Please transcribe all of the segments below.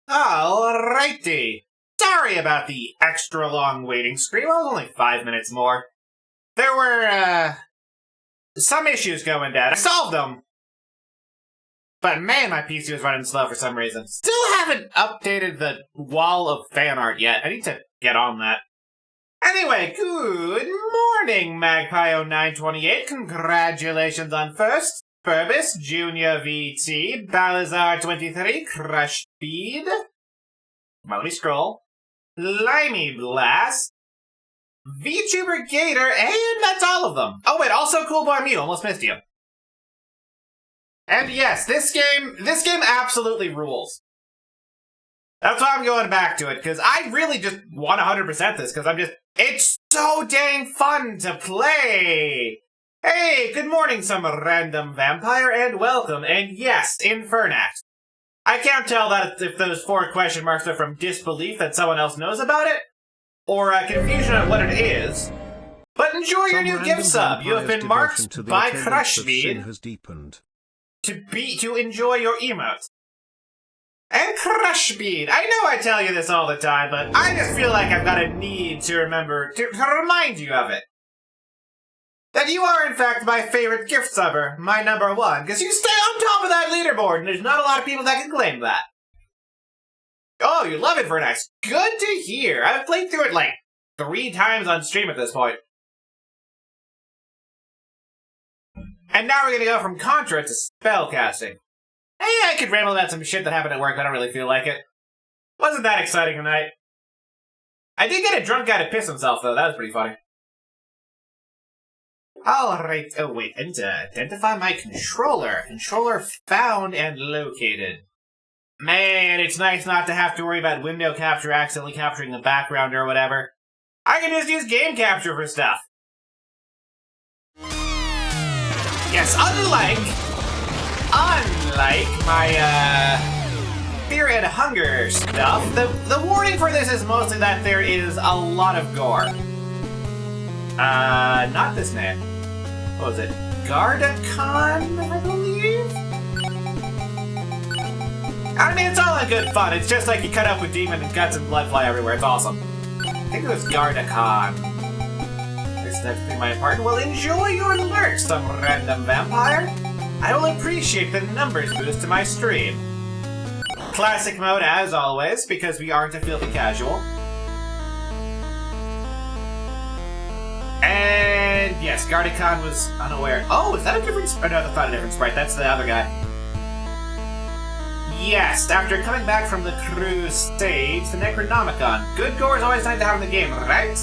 Alrighty. Sorry about the extra long waiting screen. Well, it was only 5 minutes more. There were, some issues going down. I solved them. But man, my PC was running slow for some reason. Still haven't updated the wall of fan art yet. I need to get on that. Anyway, good morning, Magpie0928. Congratulations on first. Burbis, Junior VT, Balazar23, Crush Speed. Well, let me scroll. Limey Blast, VTuber Gator, and that's all of them. Oh wait, also Cool Boy Mew, almost missed you. And yes, this game absolutely rules. That's why I'm going back to it, because I really just want 100% this, because it's so dang fun to play! Hey, good morning, some random vampire, and welcome, and yes, Infernax. I can't tell that if those 4 question marks are from disbelief that someone else knows about it, or confusion on what it is. But enjoy your new gift sub. You have been marked by Crushbead to enjoy your emotes. And Crushbead, I know I tell you this all the time, but I just feel like I've got a need to remember to remind you of it. That you are, in fact, my favorite gift subber, my number 1, because you stay on top of that leaderboard, and there's not a lot of people that can claim that. Oh, you love it, Vernex. Good to hear. I've played through it, like, 3 times on stream at this point. And now we're gonna go from Contra to spellcasting. Hey, I could ramble about some shit that happened at work, but I don't really feel like it. Wasn't that exciting tonight. I did get a drunk guy to piss himself, though. That was pretty funny. Alright, oh wait, I need to identify my controller. Controller found and located. Man, it's nice not to have to worry about window capture accidentally capturing the background or whatever. I can just use game capture for stuff. Yes, unlike my, fear and hunger stuff, the warning for this is mostly that there is a lot of gore. Not this name. What was it? Gardacon, I believe? I mean, it's all in good fun. It's just like you cut up with demon and guts and blood fly everywhere. It's awesome. I think it was Gardacon. This next thing my apartment. Well, enjoy your lurk, some random vampire. I will appreciate the numbers boost to my stream. Classic mode as always, because we aren't a filthy casual. And yes, Gardacon was unaware. Oh, is that a different sprite? Oh, no, that's not a different sprite. That's the other guy. Yes, after coming back from the Crusades, the Necronomicon. Good gore is always nice to have in the game, right?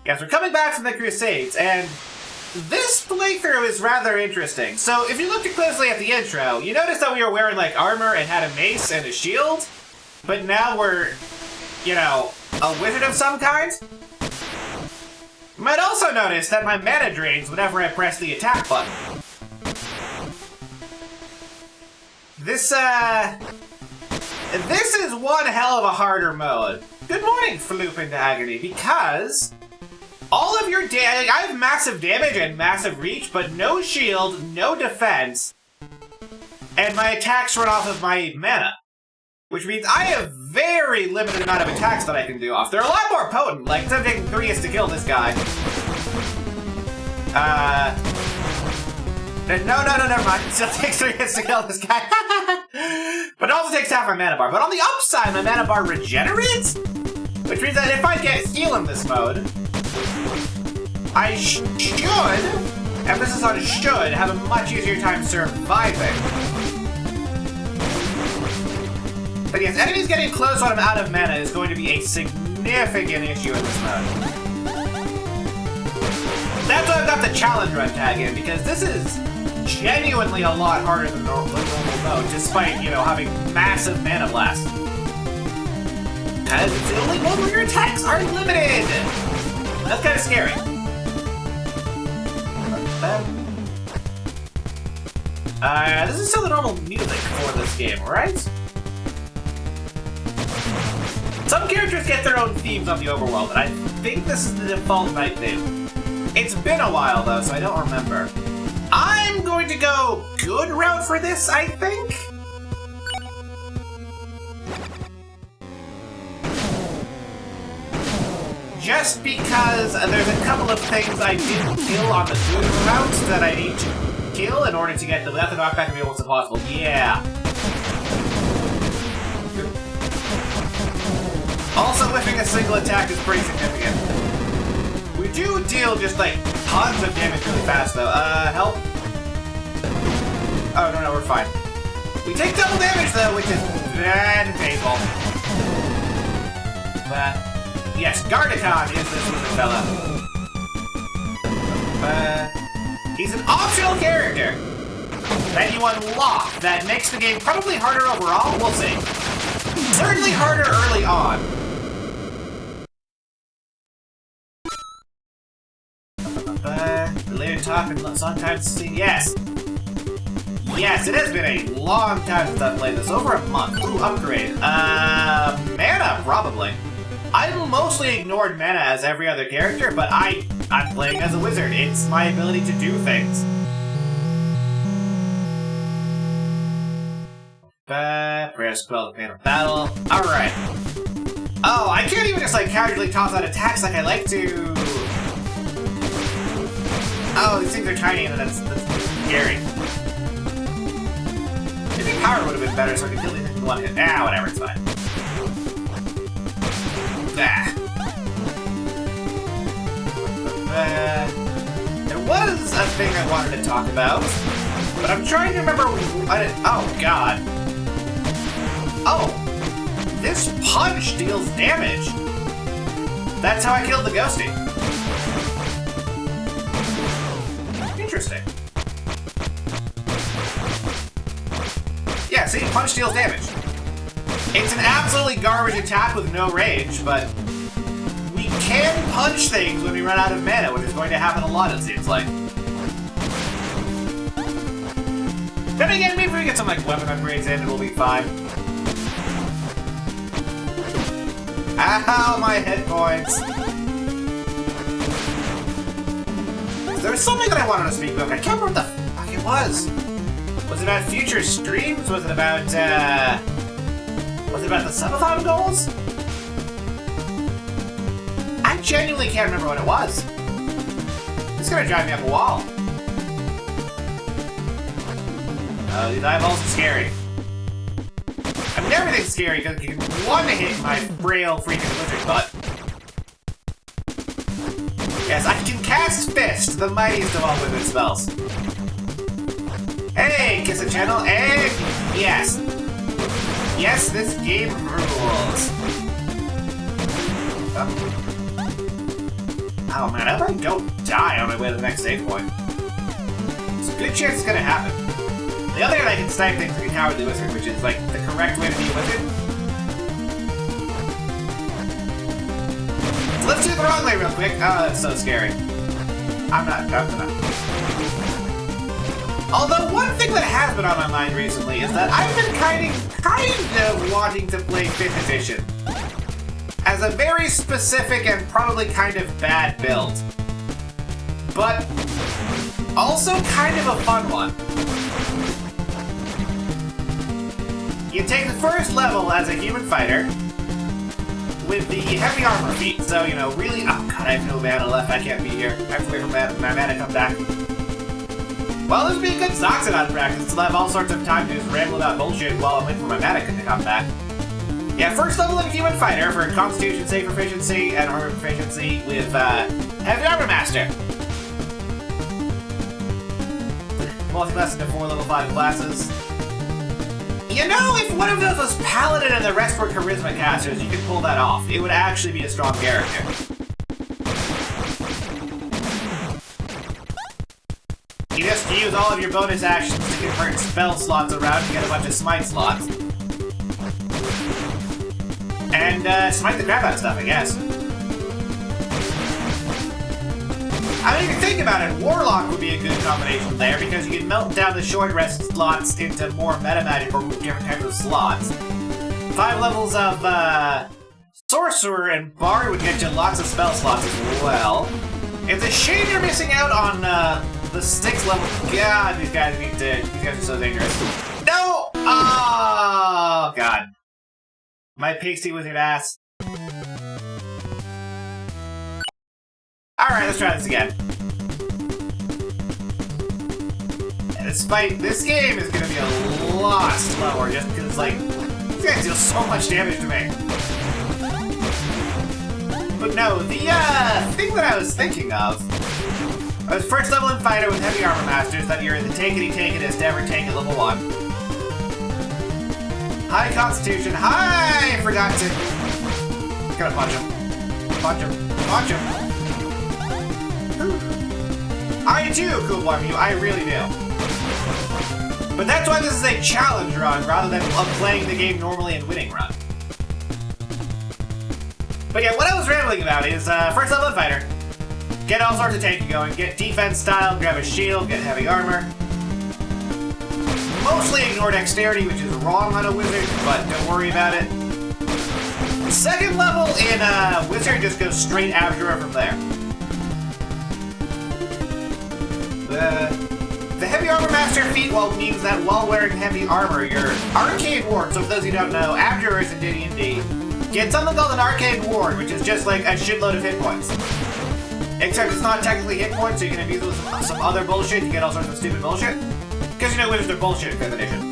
Yes, we're coming back from the Crusades, and this playthrough is rather interesting. So, if you looked closely at the intro, you notice that we were wearing, like, armor and had a mace and a shield, but now we're, you know, a wizard of some kind? You might also notice that my mana drains whenever I press the attack button. This is one hell of a harder mode. Good morning, Floop into Agony, because all of your damage, I have massive damage and massive reach, but no shield, no defense, and my attacks run off of my mana. Which means I have very limited amount of attacks that I can do off. They're a lot more potent, like instead of taking 3 hits to kill this guy. No, never mind. It still takes 3 hits to kill this guy. But it also takes half my mana bar. But on the upside, my mana bar regenerates? Which means that if I get heal in this mode, I should, emphasis on should, have a much easier time surviving. But yes, enemies getting close when I'm out of mana is going to be a significant issue in this mode. That's why I've got the challenge run tag in, because this is genuinely a lot harder than normal mode, despite, you know, having massive mana blast. Because it's the only mode where your attacks are limited! That's kind of scary. This is still the normal music for this game, right? Some characters get their own themes on the overworld, and I think this is the default night theme. It's been a while, though, so I don't remember. I'm going to go good route for this, I think? just because there's a couple of things I didn't kill on the good route that I need to kill in order to get the left knockback and be almost impossible. Yeah. Also, whiffing a single attack is pretty significant. We do deal just like tons of damage really fast though. Help. Oh, no, we're fine. We take double damage though, which is bad and painful. Yes, Gardekan is this little fella. He's an optional character that you unlock that makes the game probably harder overall. We'll see. Certainly harder early on. Later talk and sometimes see. Yes. Yes, it has been a long time since I've played this. Over a month. Ooh, upgrade. Mana, probably. I mostly ignored mana as every other character, but I'm playing as a wizard. It's my ability to do things. Press spell to pain of battle. Alright. Oh, I can't even just like casually toss out attacks like I like to. Oh, these things are tiny and that's scary. Maybe power would have been better so I could kill these things in one hit. Ah, whatever, it's fine. There was a thing I wanted to talk about, but I'm trying to remember what it. Oh, God. Oh, this punch deals damage. That's how I killed the ghosty. Interesting. Yeah, see, punch deals damage. It's an absolutely garbage attack with no range, but we can punch things when we run out of mana, which is going to happen a lot, it seems like. Then again, maybe we get some like weapon upgrades in and we'll be fine. Ow, my hit points! There was something that I wanted to speak about, but I can't remember what the fuck it was. Was it about future streams? Was it about the subathon goals? I genuinely can't remember what it was. It's gonna drive me up a wall. Oh, these eyeballs are scary. I mean, everything's scary because you can one-hit my frail freaking wizard butt. Yes, I can cast Fist, the mightiest of all wizard spells. Hey, kiss a channel, and yes. Yes, this game rules. Oh man, I hope I don't die on my way to the next save point. There's a good chance it's gonna happen. The other hand, I can snipe things like a cowardly wizard, which is like the correct way to be a wizard. So let's do it the wrong way real quick. Oh, that's so scary. I'm not. Although one thing that has been on my mind recently is that I've been kind of wanting to play 5th edition as a very specific and probably kind of bad build, but also kind of a fun one. You take the first level as a human fighter with the heavy armor feat, so you know, really. Oh god, I have no mana left. I can't be here. I have to wait for my mana to come back. Well, this would be a good Zoxodon practice, so I have all sorts of time to just ramble about bullshit while I'm waiting for my mana to come back. Yeah, first level of Human Fighter for Constitution Save Proficiency and Armor Proficiency with Heavy Armor Master. Multi-class into 4 level 5 classes. You know, if one of those was Paladin and the rest were Charisma casters, you could pull that off. It would actually be a strong character. You just use all of your bonus actions to convert spell slots around to get a bunch of smite slots. And, smite the crap out of stuff, I guess. I mean, if you think about it, Warlock would be a good combination there, because you can melt down the short rest slots into more meta magic for different types of slots. 5 levels of, Sorcerer and Bard would get you lots of spell slots as well. It's a shame you're missing out on, the 6th level. God, these guys are so dangerous. No! Oh, God. My pixie wizard ass. Alright, let's try this again. And this game is gonna be a lot slower just because, like, these guys deal so much damage to me. But no, the thing that I was thinking of was first level in fighter with heavy armor masters that you're the tankety-tanketest to ever tank at level 1. High constitution. Hi! Forgot to... Gotta punch him. Punch him. Punch him. I do cool blame you, I really do. But that's why this is a challenge run rather than playing the game normally and winning run. But yeah, what I was rambling about is first level in fighter. Get all sorts of tanking going, get defense style, grab a shield, get heavy armor. Mostly ignore dexterity, which is wrong on a wizard, but don't worry about it. Second level in wizard just goes straight Abjura from there. The heavy armor master feat means that while wearing heavy armor, your arcane ward, so for those who don't know, Abjuras in D&D, get something called an arcane ward, which is just like a shitload of hit points. Except it's not technically hit points, so you can abuse it with some other bullshit to get all sorts of stupid bullshit. Because you know wizards are bullshit in 5th edition.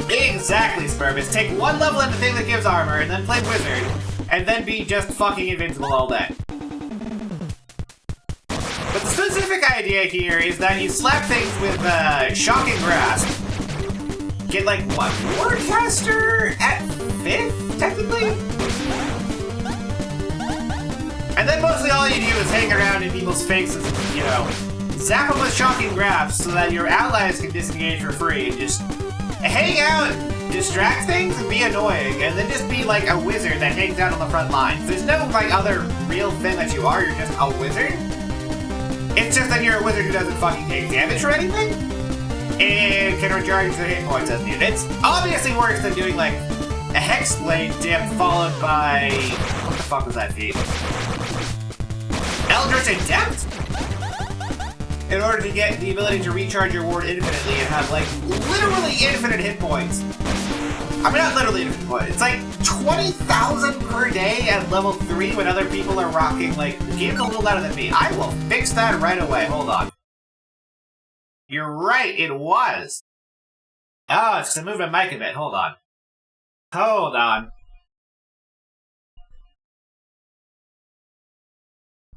Exactly, Spermus. Take one level in the thing that gives armor, and then play wizard, and then be just fucking invincible all day. But the specific idea here is that you slap things with Shocking Grasp. Get like, what, Warcaster at 5th, technically? And then mostly all you do is hang around in people's faces, you know, zap them with Shocking Grasp so that your allies can disengage for free and just hang out, distract things, and be annoying, and then just be like a wizard that hangs out on the front lines. There's no like other real thing that you are, you're just a wizard. It's just that you're a wizard who doesn't fucking take damage or anything, and can recharge their hit points as needed. It's obviously worse than doing like a Hexblade dip followed by... what the fuck was that feat? Eldritch Adept? In order to get the ability to recharge your ward infinitely and have like literally infinite hit points. I mean, not literally infinite points. It's like 20,000 per day at level 3 when other people are rocking like the game's a little louder than me. I will fix that right away. Hold on. You're right, it was. Oh, it's because I moved my mic a bit. Hold on. Hold on.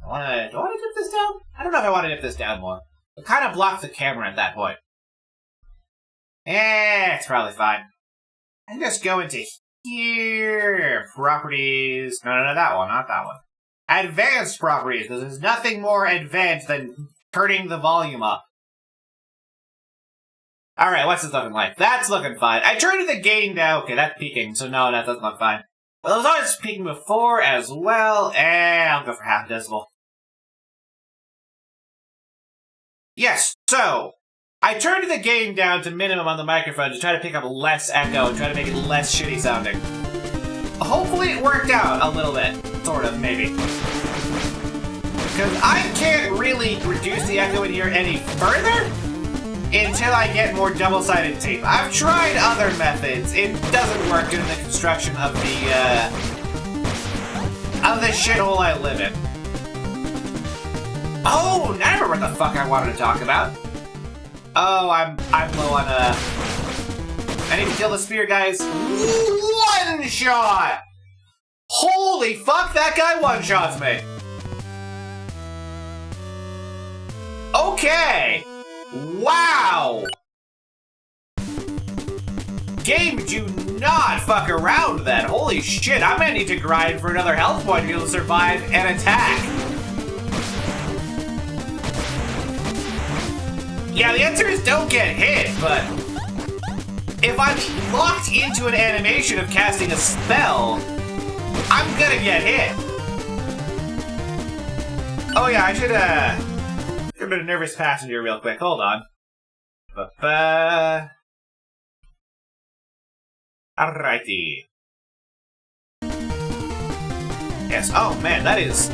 Do I want to dip this down? I don't know if I want to dip this down more. It kind of blocked the camera at that point. It's probably fine. I can just go into here. Properties. No, that one, not that one. Advanced properties, because there's nothing more advanced than turning the volume up. Alright, what's this looking like? That's looking fine. I turned the gain down. Okay, that's peaking, so no, that doesn't look fine. Well, it was always peaking before as well, and I'll go for half decibel. Yes, so, I turned the gain down to minimum on the microphone to try to pick up less echo and try to make it less shitty sounding. Hopefully it worked out a little bit. Sort of, maybe. Because I can't really reduce the echo in here any further until I get more double-sided tape. I've tried other methods. It doesn't work due to the construction of the shithole I live in. Oh, now I remember what the fuck I wanted to talk about. Oh, I'm low on I need to kill the spear guys. One shot! Holy fuck, that guy one-shots me. Okay. Wow. Game, do not fuck around then. Holy shit, I'm gonna need to grind for another health point to be able to survive an attack. Yeah, the answer is don't get hit, but if I'm locked into an animation of casting a spell, I'm gonna get hit. Oh yeah, I should get a bit of nervous passenger real quick. Hold on. Alrighty. Yes. Oh man, that is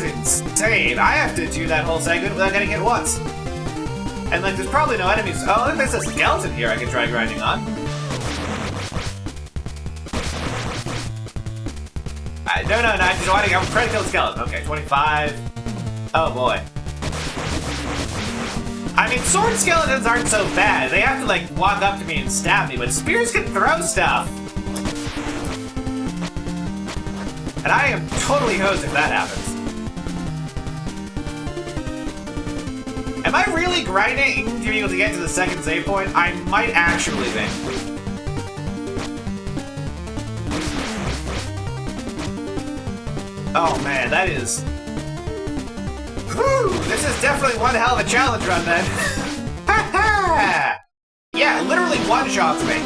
insane. I have to do that whole segment without getting hit once. And like, there's probably no enemies. Oh, look, there's a skeleton here I can try grinding on. No, I just want to go critical skeleton. Okay, 25. Oh boy. I mean, sword skeletons aren't so bad. They have to, like, walk up to me and stab me, but spears can throw stuff. And I am totally hosed if that happens. Am I really grinding to be able to get to the second save point? I might actually be. Oh man, that is... Whew, this is definitely one hell of a challenge run then. Ha ha! Yeah, literally one-shots me.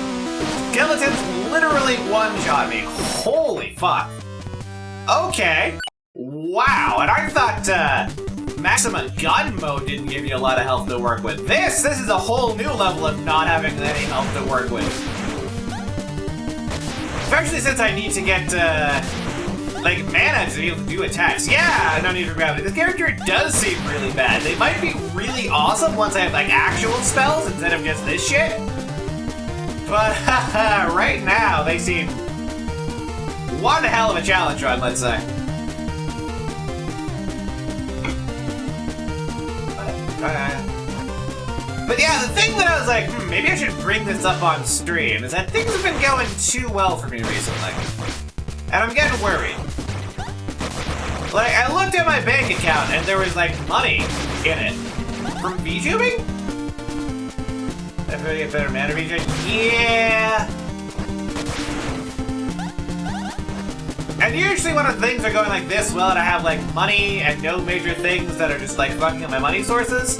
Skeletons literally one-shot me. Holy fuck. Okay. Wow, and I thought Maxima Gun Mode didn't give you a lot of health to work with. This is a whole new level of not having any health to work with. Especially since I need to get, like, mana to be able to do attacks. Yeah, no need for gravity. This character does seem really bad. They might be really awesome once I have, like, actual spells instead of just this shit. But, right now, they seem one hell of a challenge run, let's say. But yeah, the thing that I was like, maybe I should bring this up on stream is that things have been going too well for me recently. And I'm getting worried. Like, I looked at my bank account and there was, like, money in it. From VTubing? If I get better mana VTubing? Yeah! And usually when things are going like this well and I have, like, money and no major things that are just, like, fucking up my money sources,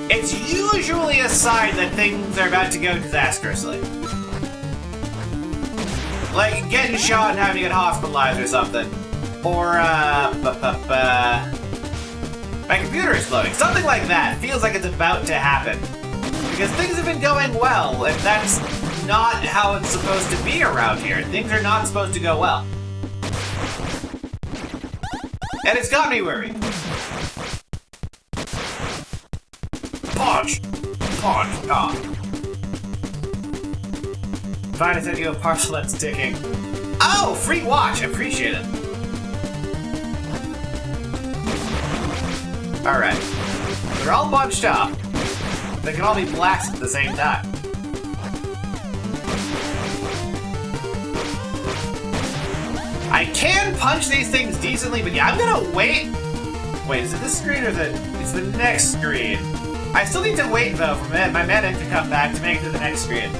it's usually a sign that things are about to go disastrously. Like, getting shot and having to get hospitalized or something. Or, my computer exploding. Something like that feels like it's about to happen. Because things have been going well, and that's not how it's supposed to be around here. Things are not supposed to go well. And it's got me worried. Punch! Punch! Ah. Fine, I sent you a parcel that's ticking. Oh! Free watch! Appreciate it. Alright. They're all bunched up. They can all be blasted at the same time. I can punch these things decently, but yeah, I'm gonna wait. Wait, is it this screen or is it? It's the next screen. I still need to wait though for my medic to come back to make it to the next screen.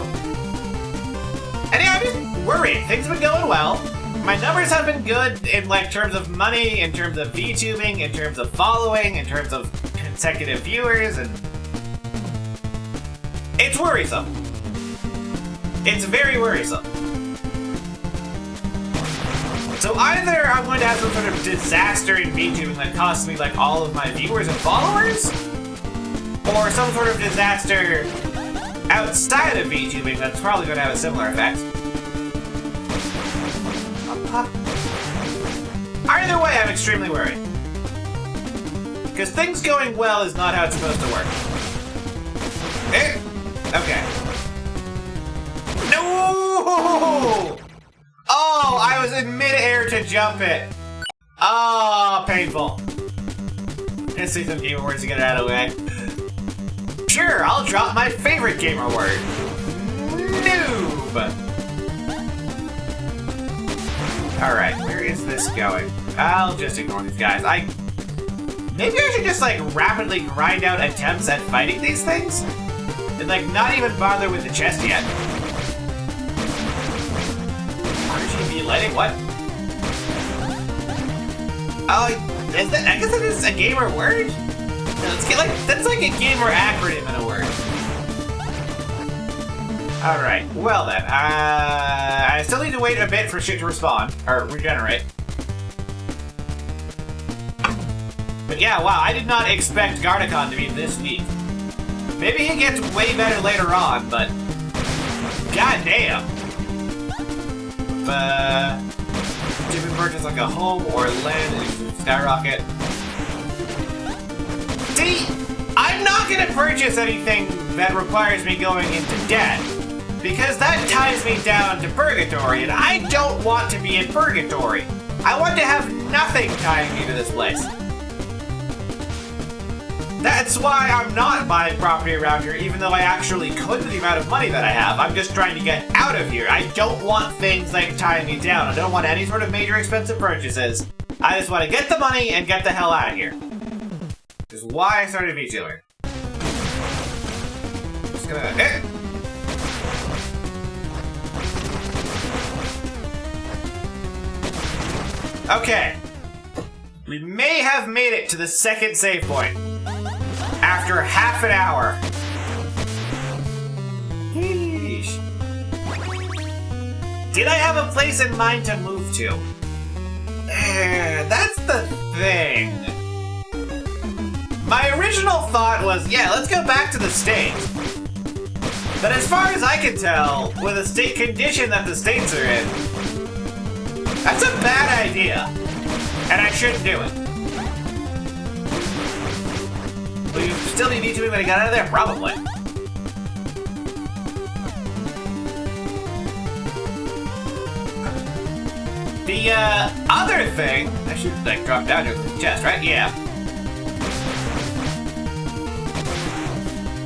And yeah, I'm just worried. Things have been going well. My numbers have been good in like terms of money, in terms of VTubing, in terms of following, in terms of consecutive viewers, and it's worrisome. It's very worrisome. So either I'm going to have some sort of disaster in VTubing that costs me like all of my viewers and followers, or some sort of disaster outside of VTubing that's probably going to have a similar effect. Either way, I'm extremely worried. Because things going well is not how it's supposed to work. Okay. No! Oh, I was in mid-air to jump it. Oh, painful. Let's see some gamer words to get it out of the way. Sure, I'll drop my favorite gamer word. Noob. Alright, where is this going? I'll just ignore these guys. Maybe I should just, like, rapidly grind out attempts at fighting these things? And, like, not even bother with the chest yet. RGB lighting? What? Oh, is that, I guess that is a gamer word? No, let's get, like, that's like a gamer acronym in a word. Alright, well then, I still need to wait a bit for shit to respawn, or regenerate. But yeah, wow, I did not expect Garnicon to be this weak. Maybe he gets way better later on, but goddamn. If we purchase like a home or land and skyrocket. See, I'm not gonna purchase anything that requires me going into debt. Because that ties me down to purgatory, and I don't want to be in purgatory. I want to have nothing tying me to this place. That's why I'm not buying property around here, even though I actually could with the amount of money that I have. I'm just trying to get out of here. I don't want things like tying me down. I don't want any sort of major expensive purchases. I just want to get the money and get the hell out of here. Which is why I started VTubing. Just gonna... Okay. We may have made it to the second save point. After half an hour. Yeesh. Did I have a place in mind to move to? That's the thing. My original thought was, yeah, let's go back to the States. But as far as I can tell, with the state condition that the States are in, that's a bad idea. And I shouldn't do it. Will you still be VTubing when I got out of there? Probably. The other thing... I should, like, drop down to the chest, right? Yeah.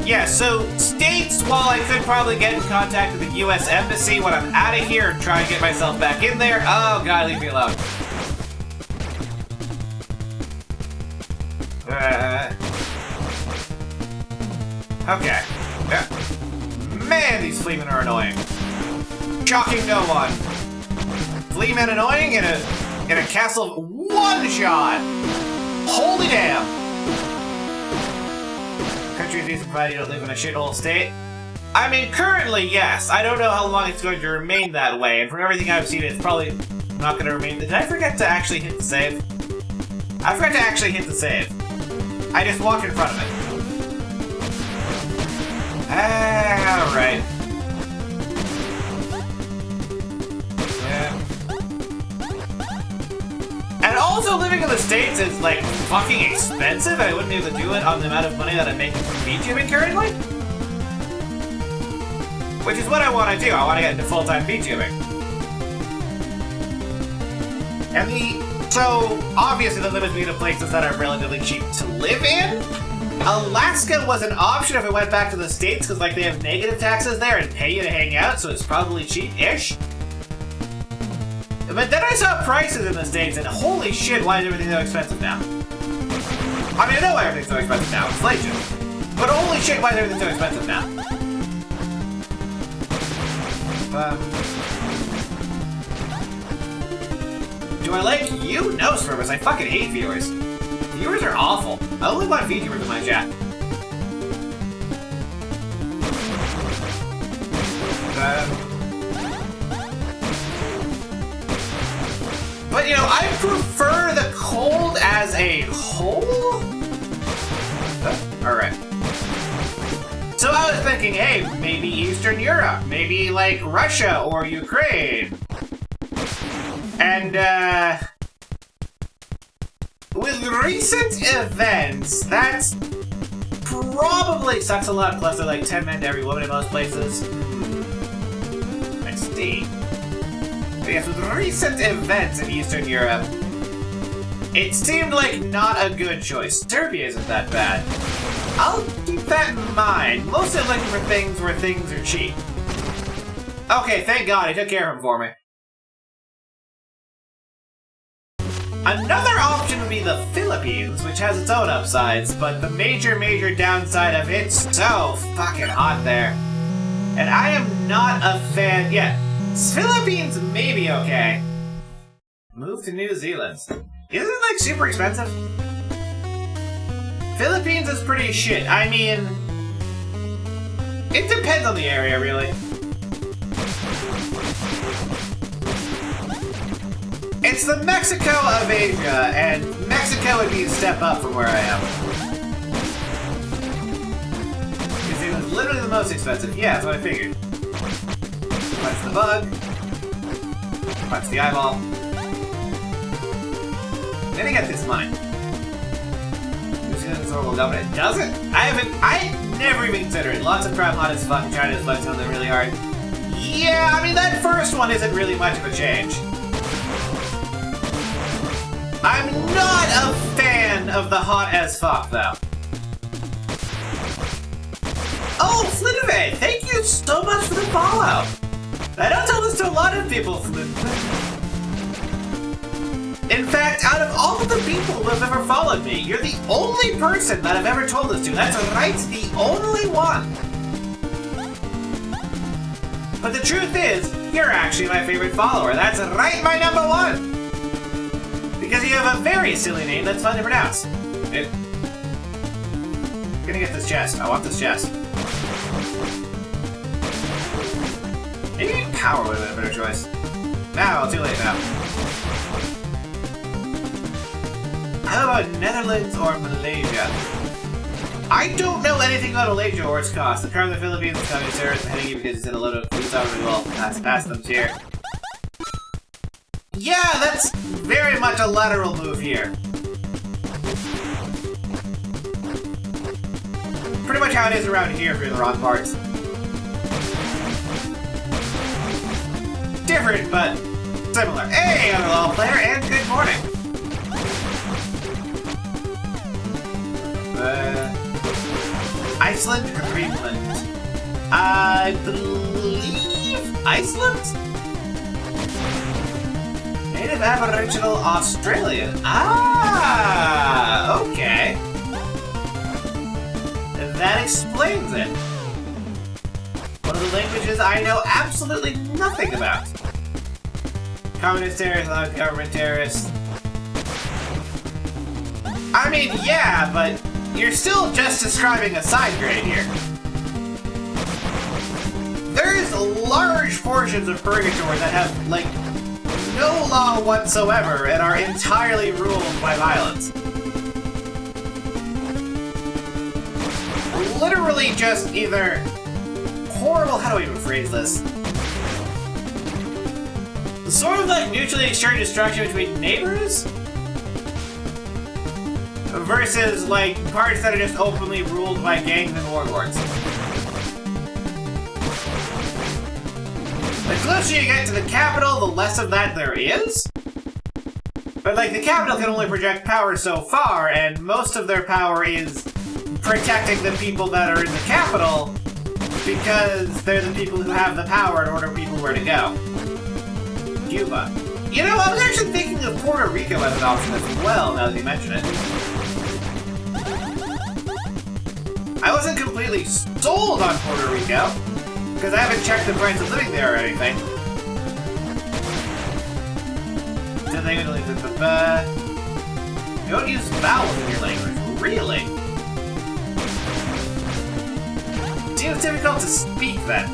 Yeah, so, States, while I could probably get in contact with the US Embassy when I'm out of here and try and get myself back in there... Oh, God, leave me alone. Okay. Yeah. Man, these fleamen are annoying. Shocking no one. Fleamen annoying in a castle of one shot. Holy damn. Country is decent provided you don't live in a shithole state. I mean, currently, yes. I don't know how long it's going to remain that way, and from everything I've seen, it's probably not going to remain. Did I forget to actually hit the save? I forgot to actually hit the save. I just walked in front of it. Alright. Yeah. And also living in the States is like fucking expensive. I wouldn't be able to do it on the amount of money that I'm making from VTubing currently. Which is what I want to do. I want to get into full-time VTubing. And so, obviously the limits me to places that are relatively cheap to live in. Alaska was an option if I went back to the States, because like they have negative taxes there and pay you to hang out, so it's probably cheap-ish. But then I saw prices in the States, and holy shit, why is everything so expensive now? I mean, I know why everything's so expensive now, inflation. But holy shit, why is everything so expensive now? Do I like you? No, Swervus, I fucking hate viewers. Viewers are awful. I only want VTubers in my chat. But, you know, I prefer the cold as a whole? Alright. So I was thinking, hey, maybe Eastern Europe. Maybe, like, Russia or Ukraine. And, with recent events, that's probably sucks a lot, plus they're like 10 men to every woman in most places. XD. But yes, with recent events in Eastern Europe, it seemed like not a good choice. Serbia isn't that bad. I'll keep that in mind. Mostly looking for things where things are cheap. Okay, thank God, he took care of him for me. Another option would be the Philippines, which has its own upsides, but the major downside of it's so fucking hot there. And I am not a fan yet. Philippines may be okay. Move to New Zealand. Isn't it like super expensive? Philippines is pretty shit. I mean, it depends on the area, really. It's the Mexico of Asia, and Mexico would be a step up from where I am. New Zealand's literally the most expensive. Yeah, that's what I figured. Punch the bug. Punch the eyeball. Then I get this money. New Zealand's a little dominant. Does it? I never even considered it. Lots of crap, lot as fuck. Trying to select something really hard. Yeah, I mean, that first one isn't really much of a change. I'm not a fan of the hot as fuck, though. Oh, Flynn, thank you so much for the follow. I don't tell this to a lot of people, Flynn. In fact, out of all of the people who have ever followed me, you're the only person that I've ever told this to. That's right, the only one. But the truth is, you're actually my favorite follower. That's right, my number one. Because you have a very silly name that's fun to pronounce. I'm gonna get this chest. I want this chest. Maybe power would have been a better choice. Now, too late now. How about Netherlands or Malaysia? I don't know anything about Malaysia or its cost. The crown of the Philippines is coming to terrorists and hitting you because you said a load of foods already well past them here. Yeah, that's very much a lateral move here. Pretty much how it is around here if you're in the wrong parts. Different, but similar. Hey, other LOL player, and good morning. Iceland or Greenland? I believe Iceland? Native Aboriginal Australian. Ah, okay. That explains it. One of the languages I know absolutely nothing about. Communist terrorists, non-government terrorists. I mean, yeah, but you're still just describing a side grade here. There's large portions of Purgatory that have, like, no law whatsoever and are entirely ruled by violence. Literally just either horrible, how do I even phrase this? Sort of like mutually extreme destruction between neighbors? Versus, like, parts that are just openly ruled by gangs and warlords. The closer you get to the capital, the less of that there is. But, like, the capital can only project power so far, and most of their power is protecting the people that are in the capital because they're the people who have the power to order people where to go. Cuba. You know, I was actually thinking of Puerto Rico as an option as well, now that you mention it. I wasn't completely sold on Puerto Rico, because I haven't checked the price of living there or anything. You don't use vowels in your language, really? Seems difficult to speak then.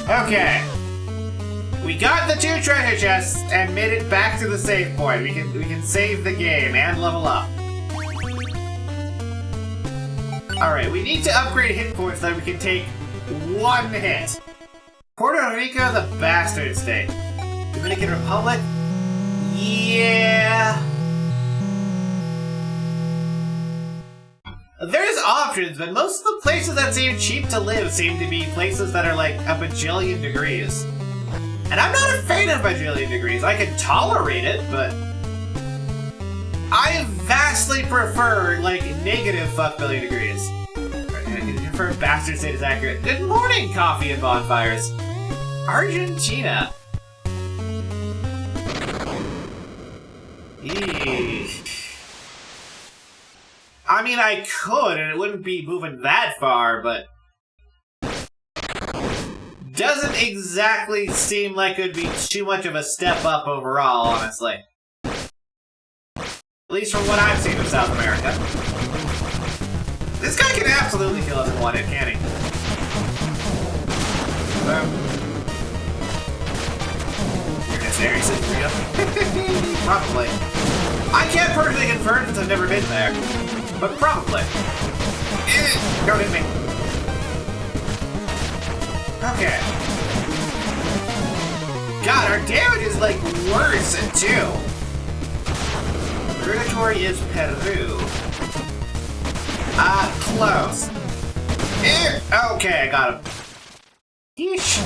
Okay. We got the 2 treasure chests and made it back to the save point. We can save the game and level up. Alright, we need to upgrade hit points so that we can take 1 hit. Puerto Rico, the bastard state. Dominican Republic? Yeah. There's options, but most of the places that seem cheap to live seem to be places that are like a bajillion degrees. And I'm not a fan of bajillion degrees. I can tolerate it, but I vastly prefer, like, negative fuck billion degrees. I confirm bastard state is accurate. Good morning, coffee and bonfires. Argentina. Eesh. I mean, I could, and it wouldn't be moving that far, but doesn't exactly seem like it would be too much of a step up overall, honestly. At least from what I've seen of South America. This guy can absolutely kill us in one hit, can't he? You're just serious, real? Probably. I can't personally confirm since I've never been there. But probably. Don't hit me. Okay. God, our damage is, like, worse, too. Purgatory is Peru. Close. Okay, I got him. Yeesh.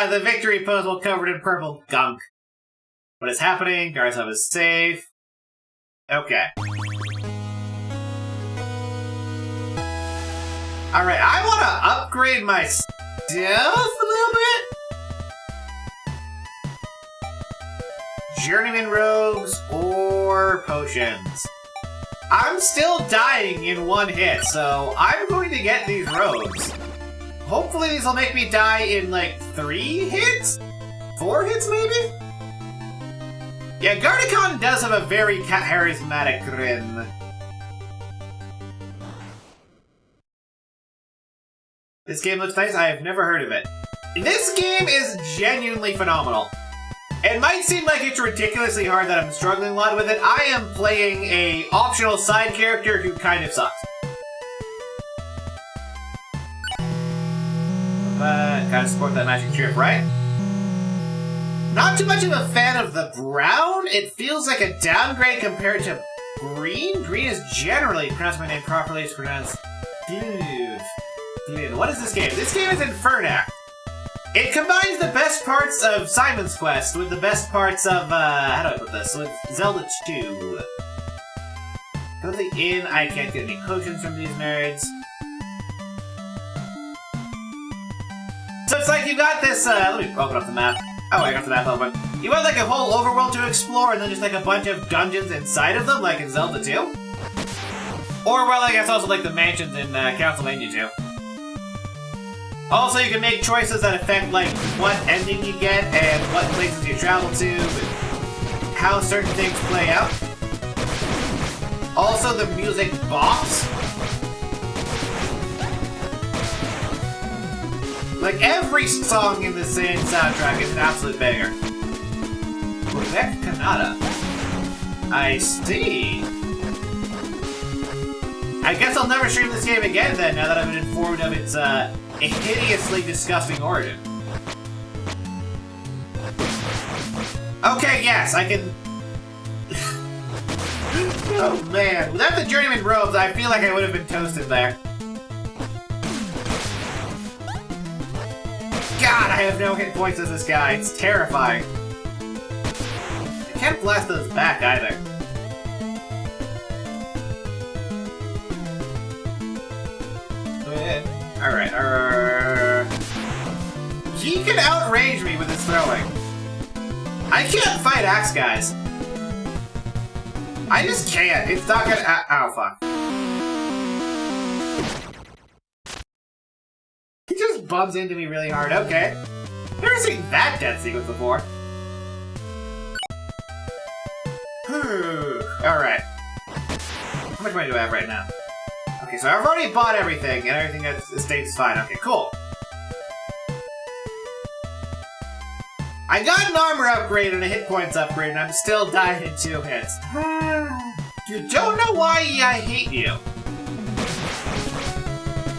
The victory pose will covered in purple gunk. What is happening? Garzhov is safe. Okay. Alright, I want to upgrade my stuff a little bit. Journeyman robes or potions. I'm still dying in one hit, so I'm going to get these robes. Hopefully these will make me die in like 3 hits? 4 hits maybe? Yeah, Garnicon does have a very charismatic grin. This game looks nice. I have never heard of it. This game is genuinely phenomenal. It might seem like it's ridiculously hard that I'm struggling a lot with it. I am playing a optional side character who kind of sucks. Gotta support that magic trip, right? Not too much of a fan of the brown. It feels like a downgrade compared to green. Green is generally, pronounce my name properly, it's pronounced Glue. What is this game? This game is Infernac. It combines the best parts of Simon's Quest with the best parts of, how do I put this? With Zelda 2. Go to the inn. I can't get any potions from these nerds. So it's like you got this, let me open up the map. Oh, I got the map open. You had like a whole overworld to explore and then just like a bunch of dungeons inside of them, like in Zelda 2. Or, well, I guess also like the mansions in Castlevania 2. Also, you can make choices that affect, like, what ending you get and what places you travel to and how certain things play out. Also, the music bops. Like, every song in the same soundtrack is an absolute banger. Quebec Canada. I see. I guess I'll never stream this game again then, now that I've been informed of its, a hideously disgusting origin. Okay, yes, I can... Oh man, without the Journeyman robes, I feel like I would have been toasted there. God, I have no hit points as this guy. It's terrifying. I can't blast those back either. Alright, he can outrange me with his throwing. I can't fight axe guys. I just can't. It's not gonna. Oh, fuck. He just bumps into me really hard. Okay. Never seen that death sequence before. Alright. How much money do I have right now? Okay, so I've already bought everything, and everything at the estate is fine. Okay, cool. I got an armor upgrade and a hit points upgrade, and I'm still dying in 2 hits. You don't know why I hate you.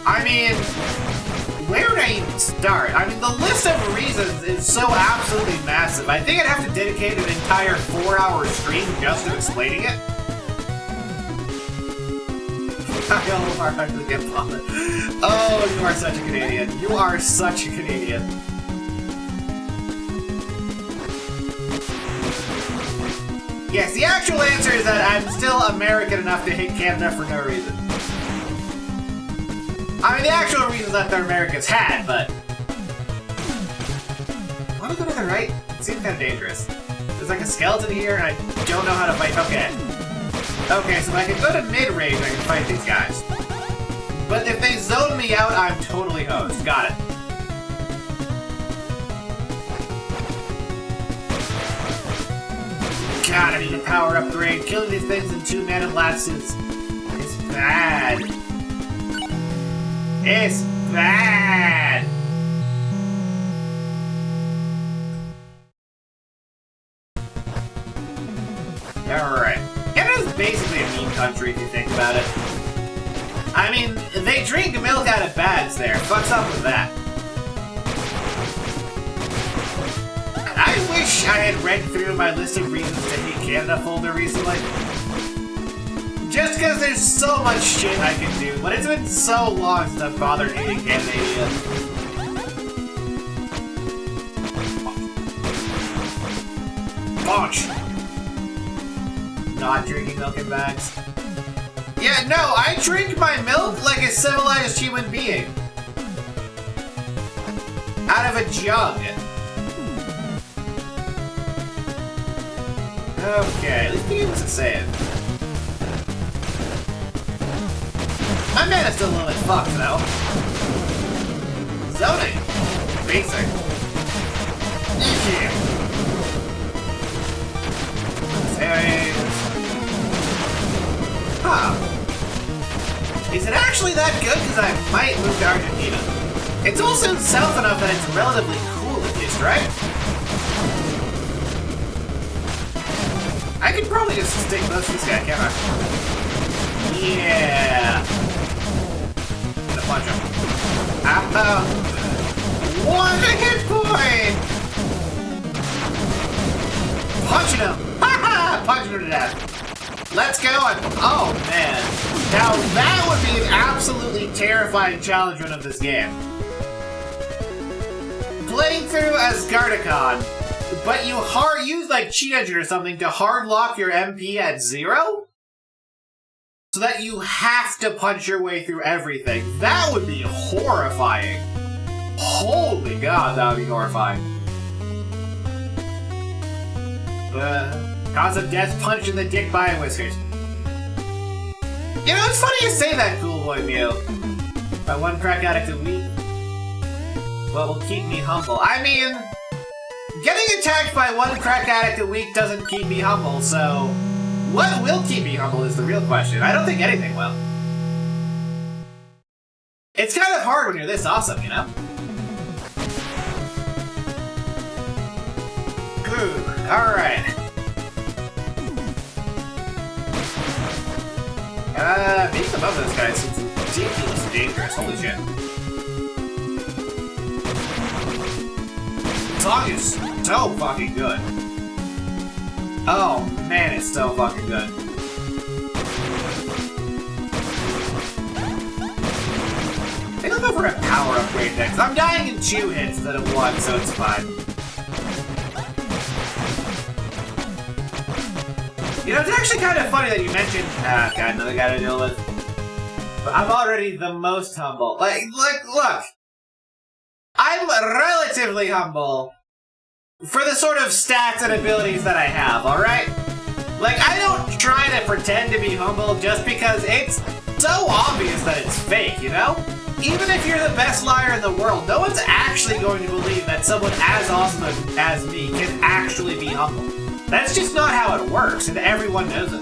I mean, where would I even start? I mean, the list of reasons is so absolutely massive. I think I'd have to dedicate an entire 4-hour stream just to explaining it. Oh, you are such a Canadian. You are such a Canadian. Yes, the actual answer is that I'm still American enough to hate Canada for no reason. I mean, the actual reason is that they're Americans had, but... I want to go to the right? It seems kind of dangerous. There's like a skeleton here, and I don't know how to fight. Okay. Okay, so I can go to mid-range and I can fight these guys. But if they zone me out, I'm totally hosed. Got it. God, I need a power upgrade. Killing these things in 2 mana blasts is bad. It's bad! Alright. Canada's basically a mean country if you think about it. I mean, they drink milk out of bags there. Fuck's up with that. I wish I had read through my list of reasons to hate Canada folder recently. Just because there's so much shit I can do, but it's been so long since I've bothered eating Scandinavia. Launch! Not drinking milk in bags. Yeah, no, I drink my milk like a civilized human being. Out of a jug. Okay, at least the game doesn't say it. My mana's still a little bit fucked, though. Zoning. Basic. Yeah. Series. Huh. Is it actually that good? Because I might move to Argentina. It's also south enough that it's relatively cool at least, right? I could probably just stick most of this guy, can't I? Yeah. Gonna punch him. One hit point! Punching him! Ha-ha! Punching him to death. Let's go and... Oh, man. Now, that would be an absolutely terrifying challenge run of this game. Playing through as Garticon, but you use like Cheat Engine or something to hard lock your MP at 0? So that you have to punch your way through everything. That would be horrifying. Holy God, that would be horrifying. Cause of death, punch in the dick by whiskers. You know, it's funny you say that, Cool Boy Mew. By one crack addict a week. What will keep me humble? I mean, getting attacked by one crack addict a week doesn't keep me humble, so what will keep me humble is the real question. I don't think anything will. It's kind of hard when you're this awesome, you know? Ooh, alright. Being above those guys seems ridiculously dangerous. Holy shit. The song is so fucking good. Oh man, it's so fucking good. I think I'll go for a power upgrade next. I'm dying in 2 hits instead of 1, so it's fine. You know, it's actually kind of funny that you mentioned... Ah, God, another guy to deal with. But I'm already the most humble. Like, look! I'm relatively humble for the sort of stats and abilities that I have, alright? Like, I don't try to pretend to be humble just because it's so obvious that it's fake, you know? Even if you're the best liar in the world, no one's actually going to believe that someone as awesome as me can actually be humble. That's just not how it works, and everyone knows it.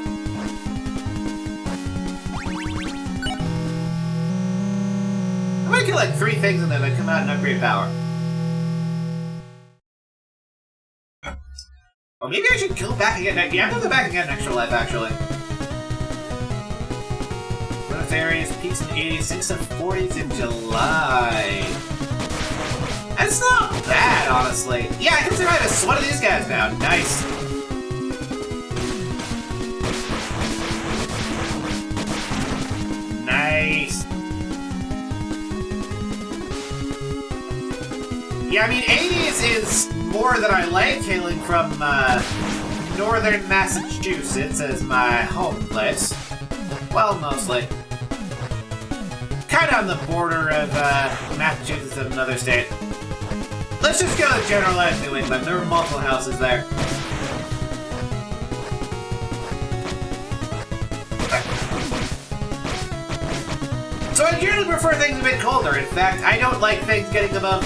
I'm gonna kill like 3 things and then I come out and upgrade power. Or maybe I should go back and get... Yeah, I'm gonna go back and get an extra life, actually. Growth areas, peaks in the 80s, sinks to 40s in July. That's not bad, honestly. Yeah, I can survive as one of these guys now. Nice. Nice. Yeah, I mean, 80s is more than I like, hailing from northern Massachusetts as my home place. Well, mostly. Kind of on the border of Massachusetts and another state. Let's just go to generalized New England. There are multiple houses there. So I generally prefer things a bit colder. In fact, I don't like things getting above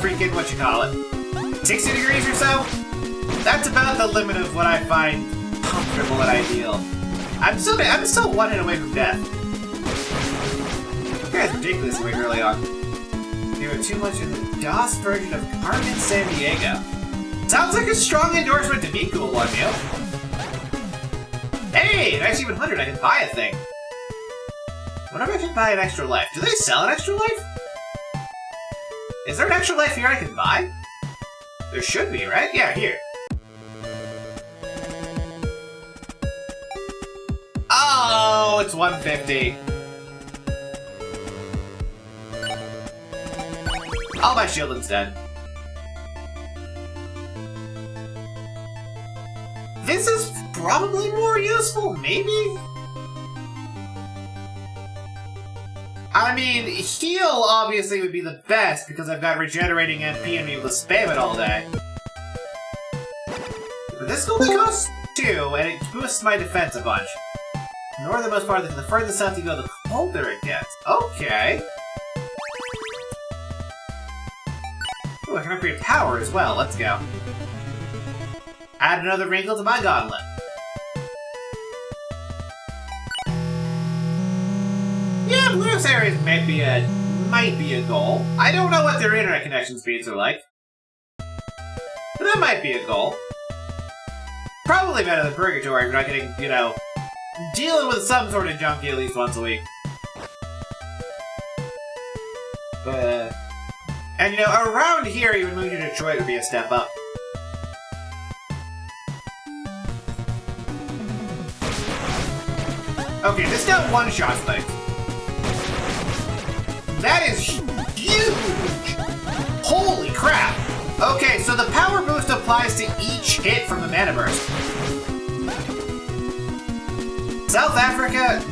freaking whatchamacallit. 60 degrees or so? That's about the limit of what I find comfortable and ideal. I'm still 1 hit away from death. This guy's ridiculously early on. You were too much in the DOS version of Carmen San Diego. Sounds like a strong endorsement to me, Cool One Meal. Hey, an X-100, I can buy a thing. What if I can buy an extra life? Do they sell an extra life? Is there an extra life here I can buy? There should be, right? Yeah, here. Oh, 150. I'll buy shield instead. This is probably more useful, maybe? I mean, heal obviously would be the best because I've got regenerating MP and be able to spam it all day. But this only costs 2, and it boosts my defense a bunch. The northernmost part, the further south you go, the colder it gets. Okay. Ooh, I can upgrade power as well. Let's go. Add another wrinkle to my gauntlet. Yeah, Blue's areas might be a goal. I don't know what their internet connection speeds are like, but that might be a goal. Probably better than Purgatory. We're not getting, you know, dealing with some sort of junkie at least once a week. But, and you know, around here, even moving to Detroit would be a step up. Okay, this got one-shot things. That is huge! Holy crap! Okay, so the power boost applies to each hit from the Mana Burst. South Africa?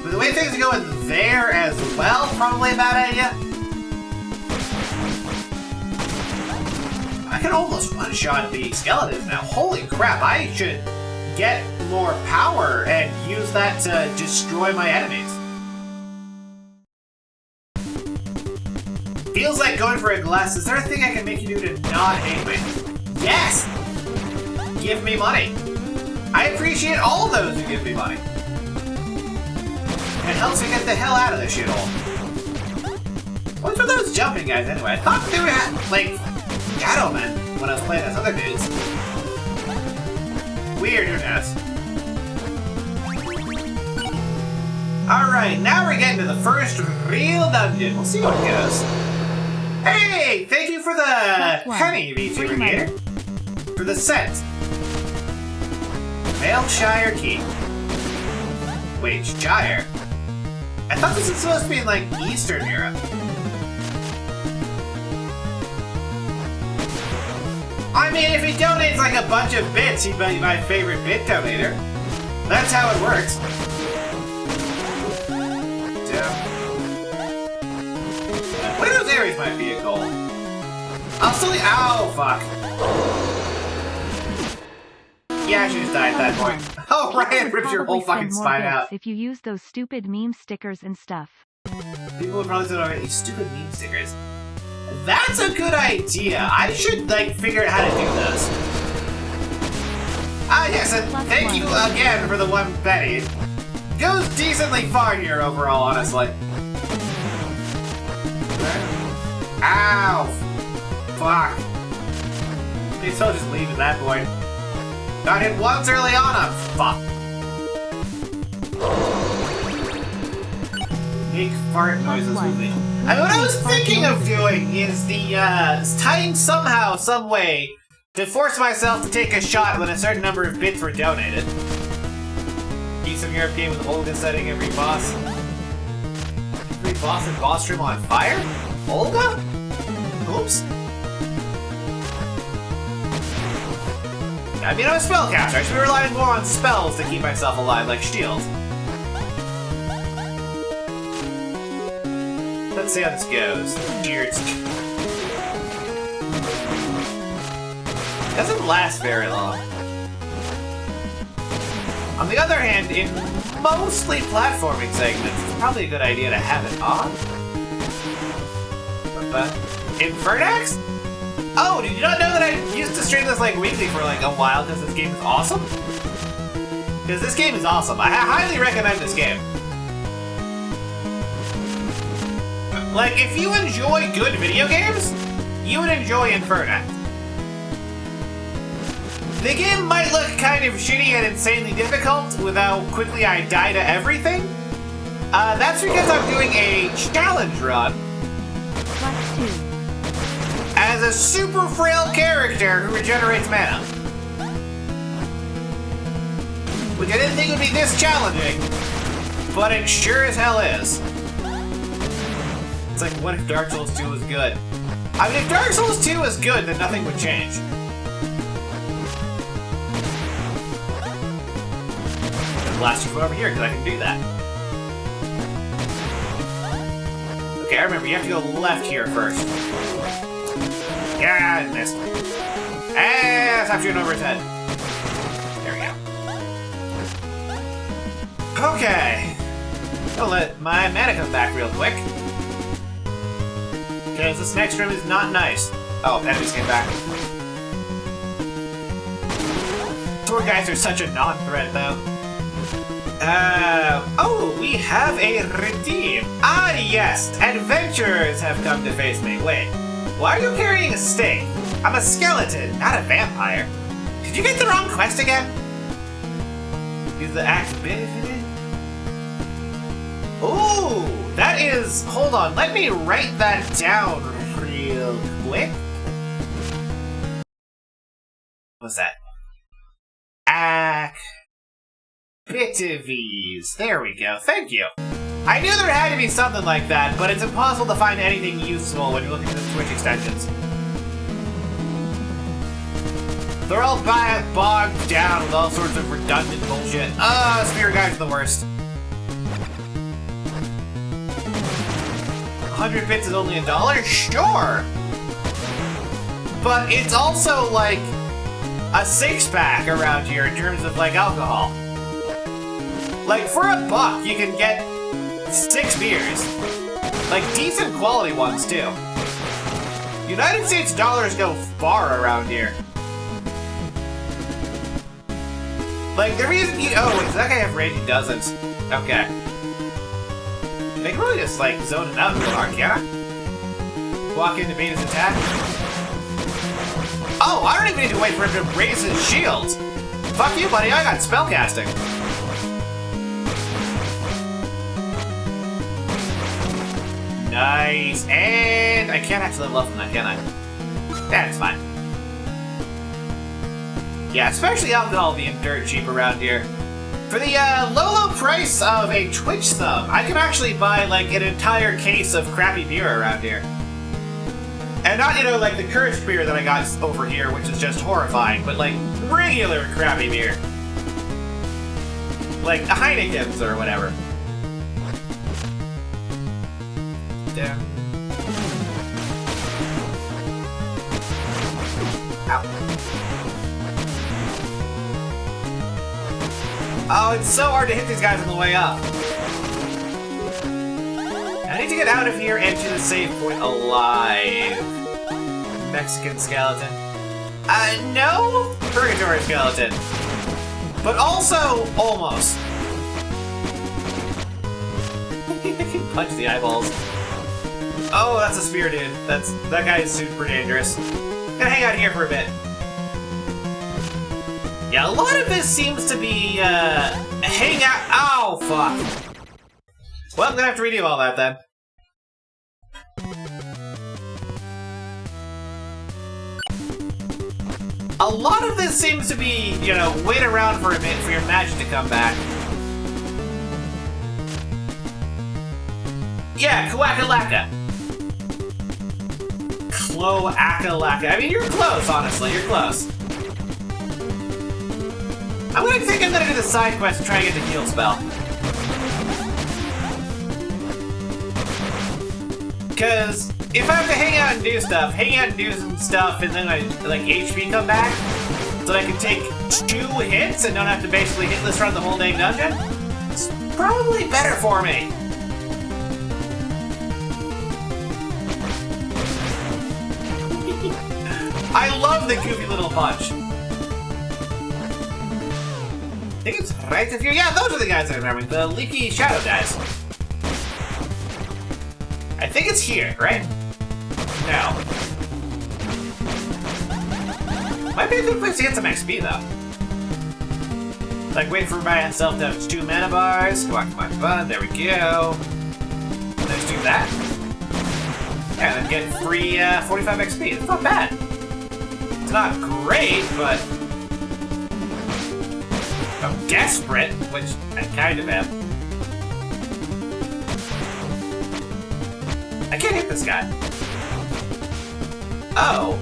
But the way things are going there as well, probably a bad idea. I can almost one-shot the skeletons now. Holy crap, I should get more power and use that to destroy my enemies. Feels like going for a glass. Is there a thing I can make you do to not hate me? Yes! Give me money. I appreciate all those who give me money. It helps me get the hell out of this shithole. What's with those jumping guys anyway? I thought they were, like, Shadowmen when I was playing as other dudes. Weird, who knows? Alright, now we're getting to the first real dungeon. We'll see how it goes. Hey! Thank you for the penny, VTuber Gator. For the set. Maleshire Key. Wait, Shire? I thought this was supposed to be in, like, Eastern Europe. I mean, if he donates like a bunch of bits, he'd be my favorite bit donator. That's how it works. Widow's Ares might be a goal. I'll still. Ow, fuck. Yeah, she just died at that point. Oh, right, it rips your whole fucking spine out. If you use those stupid meme stickers and stuff. People would probably say, alright, these stupid meme stickers. That's a good idea. I should, like, figure out how to do this. Ah, yes, and thank you again for the 1 penny. It goes decently far here overall, honestly. Ow! Fuck. May as well just leave at that point. Got hit once early on, I'm fucked. Make fart noises with me. I mean, what I was thinking of doing is tying somehow, some way, to force myself to take a shot when a certain number of bits were donated. Keep some European with Olga setting every boss. Every boss and boss room on fire? Olga? Oops. I mean, I'm a spellcaster. I should be relying more on spells to keep myself alive, like shields. Let's see how this goes. Cheers. Doesn't last very long. On the other hand, in mostly platforming segments, it's probably a good idea to have it on. But Infernax? Oh, did you not know that I used to stream this like weekly for like a while because this game is awesome? Because this game is awesome. I highly recommend this game. Like, if you enjoy good video games, you would enjoy Infernax. The game might look kind of shitty and insanely difficult with how quickly I die to everything. That's because I'm doing a challenge run. As a super frail character who regenerates mana. Which I didn't think would be this challenging, but it sure as hell is. It's like, what if Dark Souls 2 was good? I mean, if Dark Souls 2 was good, then nothing would change. I'll blast you from over here, because I can do that. Okay, I remember, you have to go left here first. Yeah, I missed. And stop shooting over his head. There we go. Okay. I'll let my mana come back real quick. Because this next room is not nice. Oh, enemies came back. Sword guys are such a non-threat, though. Oh, we have a redeem. Ah, yes, adventurers have come to face me. Wait, why are you carrying a stake? I'm a skeleton, not a vampire. Did you get the wrong quest again? Use the axe bit. Ooh, that is... Hold on, let me write that down real quick. What's that? Activities. There we go. Thank you. I knew there had to be something like that, but it's impossible to find anything useful when you're looking at the Twitch extensions. They're all bogged down with all sorts of redundant bullshit. Spirit guys are the worst. 100 bits is only $1? Sure! But it's also like a 6-pack around here in terms of like alcohol. Like for $1 you can get 6 beers. Like decent quality ones too. United States dollars go far around here. Like the reason you oh wait, does that guy have range? He doesn't. Okay. They can really just like zone it out real hard, yeah? Walk into bait his attack. Oh, I don't even need to wait for him to raise his shield. Fuck you, buddy, I got spellcasting. Nice, and I can't actually level up from that, can I? That's fine. Yeah, especially alcohol being dirt cheap around here. For the low price of a Twitch sub, I can actually buy like an entire case of crappy beer around here. And not, you know, like the cursed beer that I got over here, which is just horrifying, but like regular crappy beer. Like Heineken's or whatever. Down. Ow. Oh, it's so hard to hit these guys on the way up. I need to get out of here and to the save point alive. Mexican skeleton. No? Purgatory skeleton. But also, almost. I can punch the eyeballs. Oh, that's a spear, dude. That guy is super dangerous. Gonna hang out here for a bit. Yeah, a lot of this seems to be, hang out. Oh, fuck. Well, I'm gonna have to redo all that then. A lot of this seems to be, you know, wait around for a bit for your magic to come back. Yeah, Cloakalaka. Cloakalaka. I mean, you're close, honestly. You're close. I'm gonna do the side quest and try and get the heal spell. Because if I have to hang out and do stuff, and then like HP come back, so that I can take 2 hits and don't have to basically hit this run the whole dang dungeon, it's probably better for me. I love the goofy little punch. I think it's right up here. Yeah, those are the guys I remember. The leaky shadow guys. I think it's here, right? No. Might be a good place to get some XP, though. Like, wait for myself to have 2 mana bars. Come on, come on, come on. There we go. Let's do that. Yeah, and get free 45 XP. It's not bad. It's not great, but I'm desperate, which I kind of am. I can't hit this guy. Oh.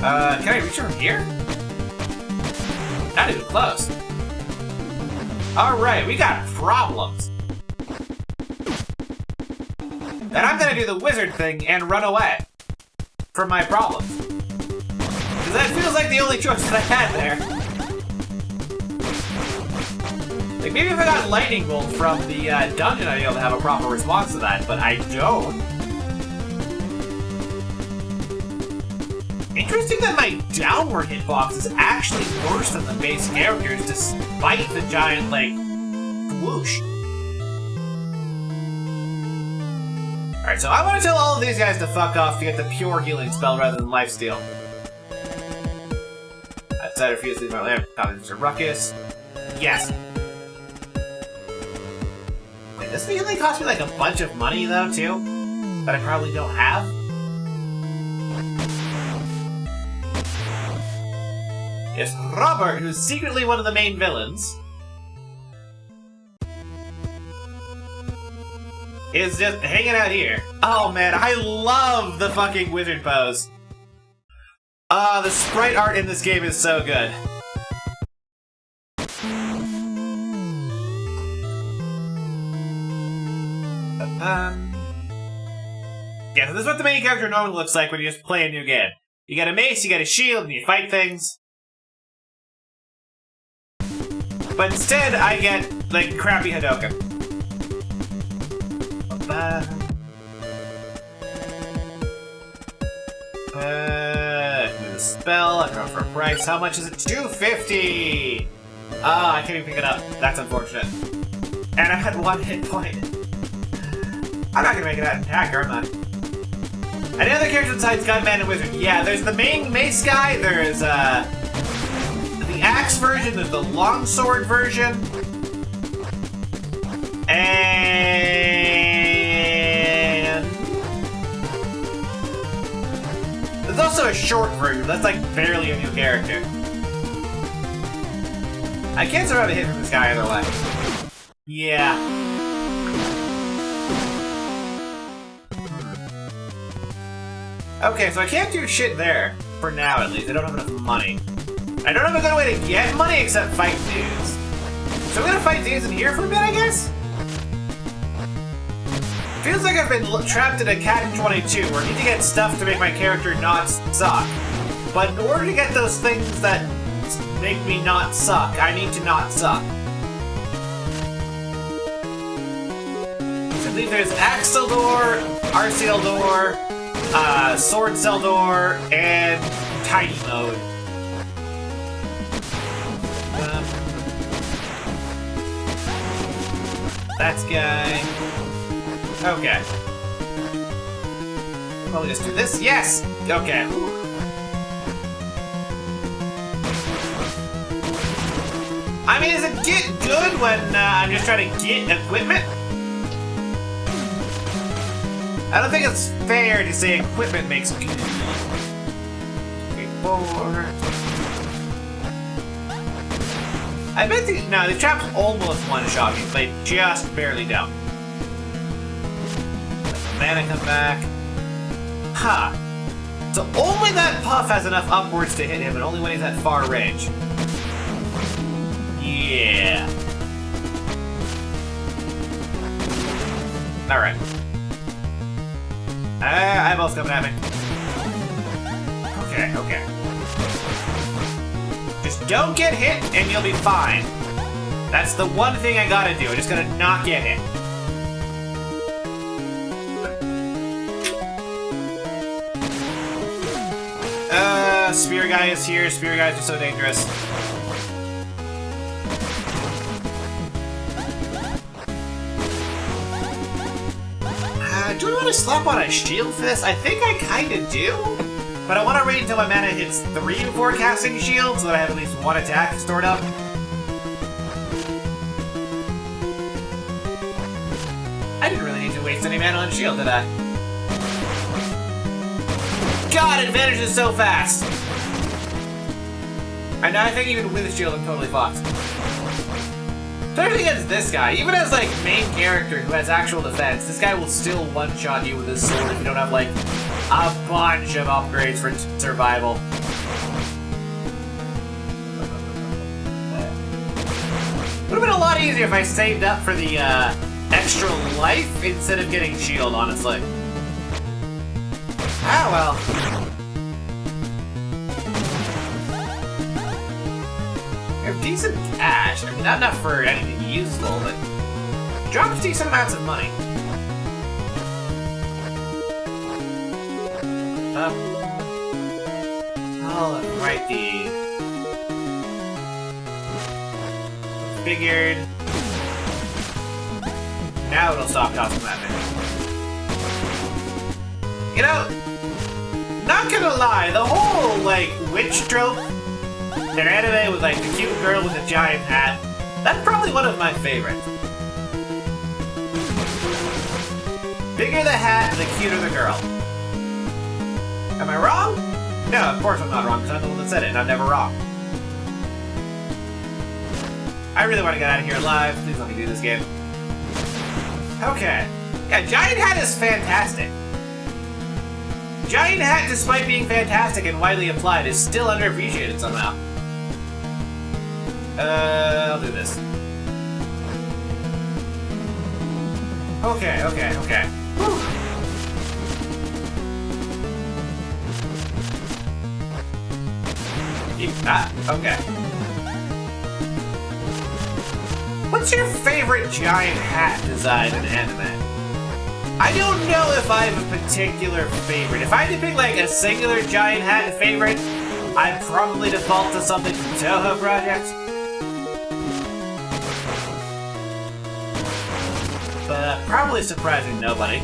Can I reach from here? Not even close. Alright, we got problems. And I'm gonna do the wizard thing and run away from my problems. Because that feels like the only choice that I had there. Like, maybe if I got lightning bolt from the dungeon, I'd be able to have a proper response to that, but I don't. Interesting that my downward hitbox is actually worse than the base characters, despite the giant, like, whoosh. Alright, so I want to tell all of these guys to fuck off to get the pure healing spell rather than lifesteal. Outside refuse to leave my lamp. Mr. Ruckus. Yes. Wait, this thing only cost me like a bunch of money though, too? That I probably don't have? Yes, Robert, who's secretly one of the main villains, is just hanging out here. Oh man, I love the fucking wizard pose. The sprite art in this game is so good. Yeah, so this is what the main character normally looks like when you just play a new game. You get a mace, you get a shield, and you fight things. But instead, I get, like, crappy Hadoken. The spell, I draw for a price. How much is it? $250! Ah, I can't even pick it up. That's unfortunate. And I had 1 hit point. I'm not gonna make it out intact, am I? Any other characters besides Gunman and Wizard? Yeah, there's the main mace guy, there's, the axe version, there's the longsword version. And there's also a short version, that's like barely a new character. I can't survive a hit from this guy either way. Yeah. Okay, so I can't do shit there. For now, at least. I don't have enough money. I don't have a good way to get money except fight dudes. So I'm gonna fight dudes in here for a bit, I guess? Feels like I've been trapped in a catch-22 where I need to get stuff to make my character not suck. But in order to get those things that make me not suck, I need to not suck. So I believe there's Axeldor, Arsealdor, Sword Seldor, and Tiny Mode. That's guy. Okay. Probably just do this. Yes! Okay. I mean, does it get good when I'm just trying to get equipment? I don't think it's fair to say equipment makes good. Okay, 4. I bet these traps almost one-shot me, but they just barely don't. Let the mana come back. Ha! So only that puff has enough upwards to hit him, and only when he's at far range. Yeah. Alright. Eyeballs coming at me. Okay, okay. Just don't get hit and you'll be fine. That's the one thing I gotta do. I just gotta not get hit. Spear guy is here. Spear guys are so dangerous. Do I want to slap on a shield for this? I think I kinda do. But I want to wait until my mana hits 3 before casting shield so that I have at least 1 attack stored up. I didn't really need to waste any 3-man on shield, did I? God, advantage is so fast! And I think even with a shield, I'm totally fucked. Especially against this guy. Even as, like, main character who has actual defense, this guy will still one-shot you with his sword if you don't have, like, a bunch of upgrades for survival. Would have been a lot easier if I saved up for the, extra life instead of getting shield, honestly. Ah, well. We have decent cash. I mean, not enough for anything useful, but drops decent amounts of money. I'll write the figured. Now it'll stop costing that many. You know, not gonna lie, the whole, like, witch trope in anime with, like, the cute girl with a giant hat, that's probably one of my favorites. Bigger the hat, the cuter the girl. Am I wrong? No, of course I'm not wrong, because I'm the one that said it, and I'm never wrong. I really want to get out of here alive. Please let me do this game. Okay. Yeah, Giant Hat is fantastic. Giant Hat, despite being fantastic and widely applied, is still underappreciated somehow. I'll do this. Okay. Whew. Okay. What's your favorite giant hat design in anime? I don't know if I have a particular favorite. If I had to pick like a singular giant hat favorite, I'd probably default to something from Toho Project. But probably surprising nobody.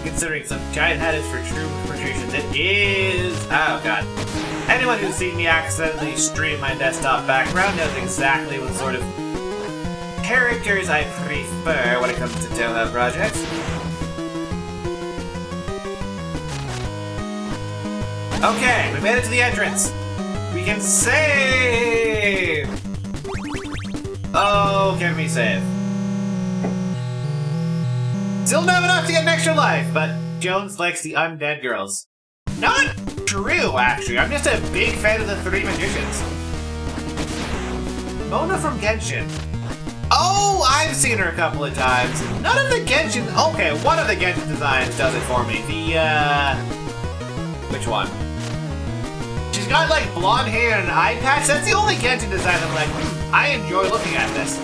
Considering some giant hat is for true proportions, it is... Oh god. Anyone who's seen me accidentally stream my desktop background knows exactly what sort of characters I prefer when it comes to Toho Project. Okay, we made it to the entrance. We can save! Oh, can we save? Still not enough to get an extra life, but Jones likes the undead girls. Not true, actually. I'm just a big fan of the Three Magicians. Mona from Genshin. Oh, I've seen her a couple of times. None of the Genshin... Okay, one of the Genshin designs does it for me. The, which one? She's got, like, blonde hair and an eye patch. That's the only Genshin design I'm like, I enjoy looking at this.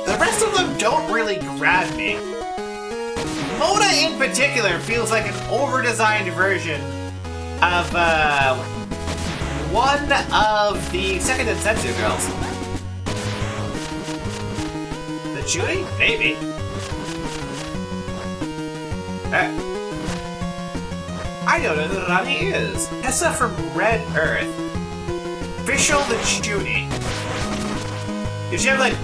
The rest of them don't really grab me. Mona, in particular, feels like an over-designed version of, one of the second and Sensu girls. The Chuni? Maybe. I don't know who Rani is. Tessa from Red Earth. Fischl the Chuni. Did she have, like,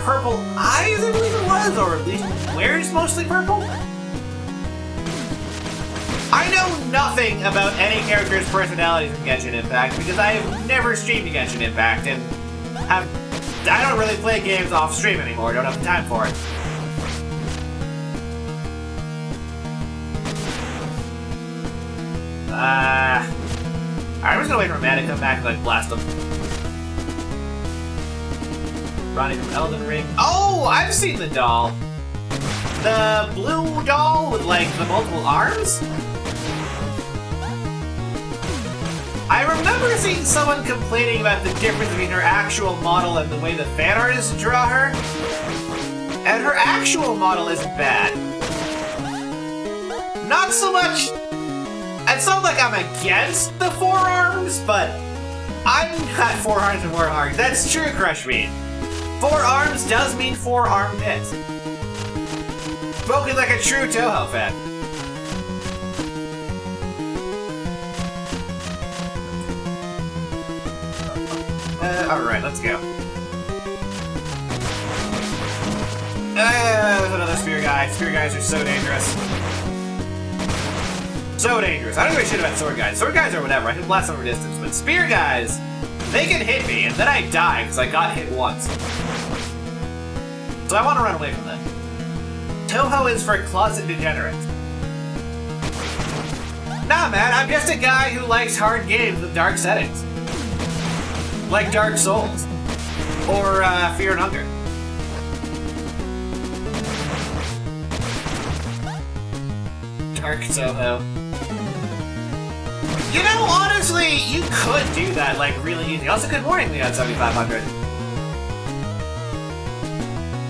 purple eyes, I believe it was? Or at least wears mostly purple? I know nothing about any character's personalities in Genshin Impact because I have never streamed Genshin Impact and I don't really play games off stream anymore. I don't have the time for it. I'm just gonna wait for Amanda to come back and like blast them. Ronnie from Elden Ring. Oh, I've seen the doll. The blue doll with like the multiple arms? I remember seeing someone complaining about the difference between her actual model and the way the fan artists draw her. And her actual model isn't bad. Not so much... It's not like I'm against the forearms, but I'm not 4 arms and 4 arms. That's true, Crush Me. 4 arms does mean 4 armpits. Spoken like a true Toho fan. Alright, let's go. There's another the spear guy. Spear guys are so dangerous. So dangerous. I don't give a shit about sword guys. Sword guys are whatever. I can blast them from distance. But spear guys, they can hit me, and then I die because I got hit once. So I want to run away from them. Toho is for closet degenerates. Nah, man, I'm just a guy who likes hard games with dark settings. Like Dark Souls. Or, Fear and Hunger. Dark Toho. You know, honestly, you could do that, like, really easy. Also, good morning, Leon 7500.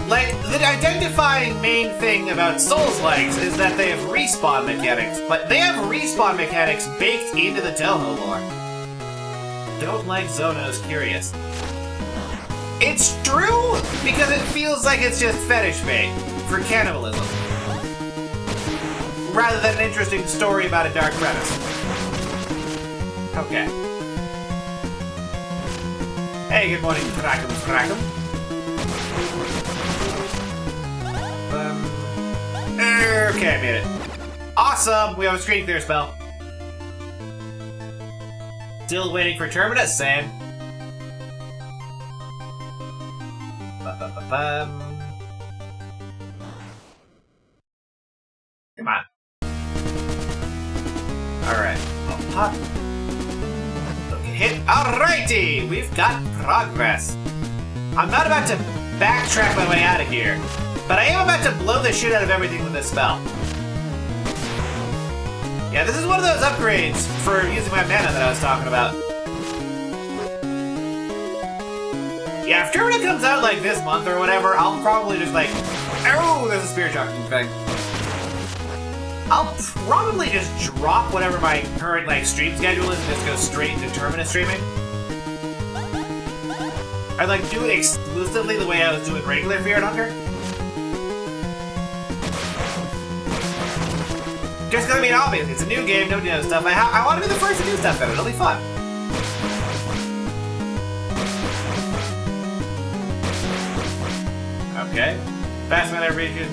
Like, the identifying main thing about Souls-likes is that they have respawn mechanics, but they have respawn mechanics baked into the Toho lore. Don't like Zono's curious. It's true, because it feels like it's just fetish bait for cannibalism. Rather than an interesting story about a dark premise. Okay. Hey, good morning, Frackum. Okay, I made it. Awesome! We have a screen clear spell. Still waiting for Terminus, same. Come on. Alright. I'll pop. Okay, hit. Alrighty! We've got progress. I'm not about to backtrack my way out of here, but I am about to blow the shit out of everything with this spell. Yeah, this is one of those upgrades for using my mana that I was talking about. Yeah, if Termina comes out like this month or whatever, I'll probably just like, oh, there's a spear shocking thing. I'll probably just drop whatever my current like stream schedule is and just go straight into Terminus streaming. I'd like do it exclusively the way I was doing regular Fear and Hunger. Just because, I mean, obviously, it's a new game, nobody knows stuff. I want to be the first to do stuff in it, it'll be fun. Okay. Fast mana regeneration.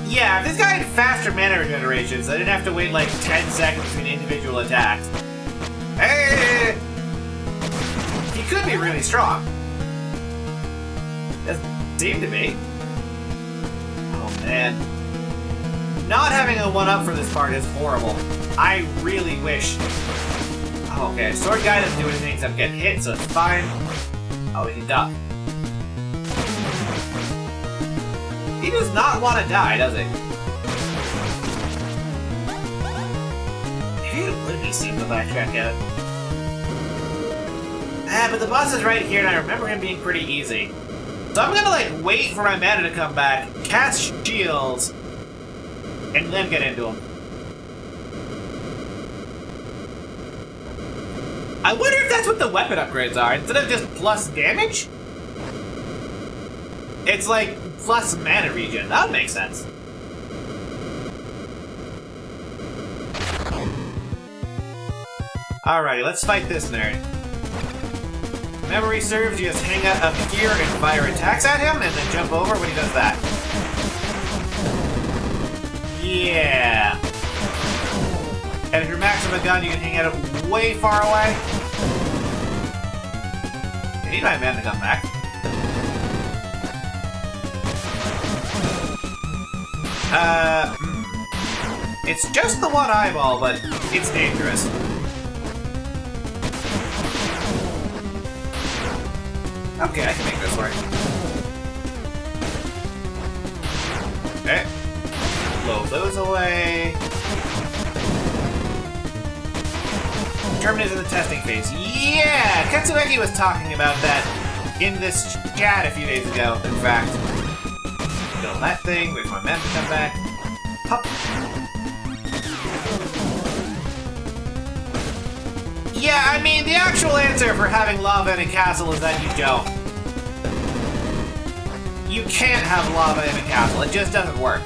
Yeah, if this guy had faster mana regeneration, so I didn't have to wait like 10 seconds between individual attacks. Hey! He could be really strong. Doesn't seem to be. Oh, man. Not having a 1-up for this part is horrible. I really wish... Oh, okay, sword guy doesn't do anything except get hit, so it's fine. Oh, he can duck. He does not want to die, does he? Maybe it would be seen to backtrack at it. Ah, but the boss is right here, and I remember him being pretty easy. So I'm gonna, like, wait for my mana to come back, cast shields, and then get into him. I wonder if that's what the weapon upgrades are. Instead of just plus damage, it's like plus mana regen. That would make sense. Alrighty, let's fight this nerd. Memory serves, you just hang out up here and fire attacks at him, and then jump over when he does that. Yeah. And if you're maxing a gun, you can hang out way far away. I need my man to come back. It's just the one eyeball, but it's dangerous. Okay, I can make this work. Okay. Blow those away. Terminus in the testing phase. Yeah! Katsueki was talking about that in this chat a few days ago, in fact. Kill that thing, wait for my men to come back. Hup. Yeah, I mean, the actual answer for having lava in a castle is that you don't. You can't have lava in a castle, it just doesn't work.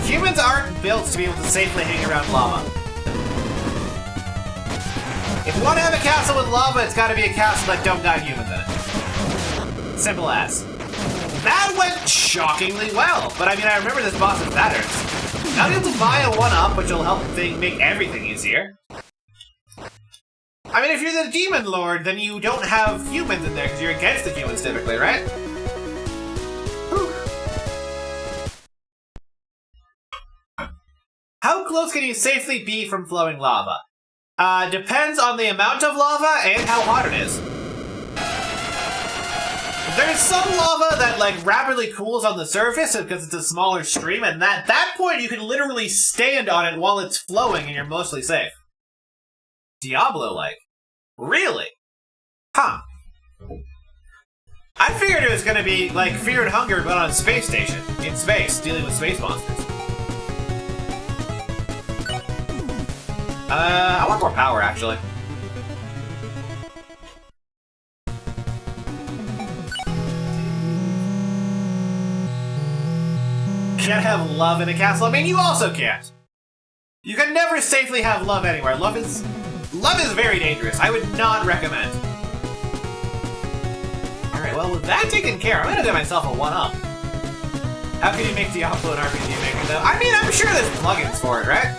Humans aren't built to be able to safely hang around lava. If you want to have a castle with lava, it's gotta be a castle that don't got humans in it. Simple as. That went shockingly well, but I mean, I remember this boss's patterns. Now you have to buy a 1-up, which will help make everything easier. I mean, if you're the Demon Lord, then you don't have humans in there, because you're against the humans typically, right? Whew. How close can you safely be from flowing lava? Depends on the amount of lava and how hot it is. There's some lava that, like, rapidly cools on the surface because it's a smaller stream, and at that point you can literally stand on it while it's flowing and you're mostly safe. Diablo-like. Really? Huh. I figured it was gonna be, like, Fear and Hunger, but on a space station. In space, dealing with space monsters. I want more power, actually. Can't have love in a castle? I mean, you also can't. You can never safely have love anywhere. Love is very dangerous. I would not recommend. Alright, well, with that taken care of, I'm gonna get myself a 1-up. How can you make Diablo an RPG Maker, though? I mean, I'm sure there's plugins for it, right?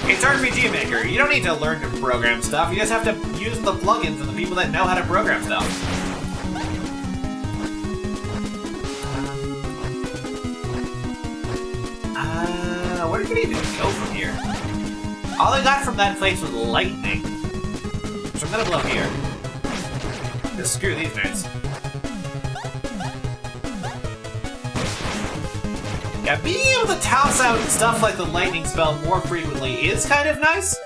It's RPG Maker. You don't need to learn to program stuff. You just have to use the plugins and the people that know how to program stuff. Where can we even go from here? All I got from that place was lightning. So I'm gonna blow here. Just screw these nerds. Yeah, being able to toss out stuff like the lightning spell more frequently is kind of nice.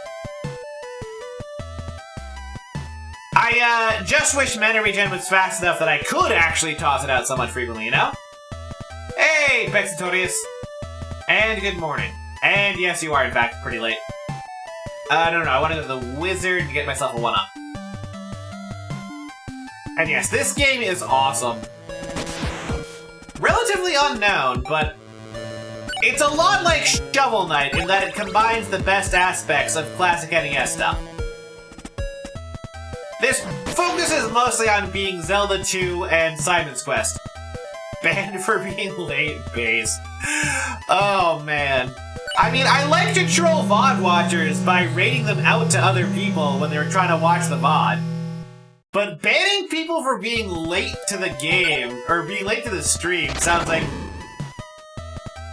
I just wish mana regen was fast enough that I could actually toss it out so much frequently, you know? Hey, Bexitorius! And good morning. And yes, you are, in fact, pretty late. No, I wanted the wizard to get myself a 1-up. And yes, this game is awesome. Relatively unknown, but it's a lot like Shovel Knight in that it combines the best aspects of classic NES stuff. This focuses mostly on being Zelda 2 and Simon's Quest. Banned for being late, base. Oh, man. I mean, I like to troll VOD watchers by rating them out to other people when they're trying to watch the VOD. But banning people for being late to the game, or being late to the stream, sounds like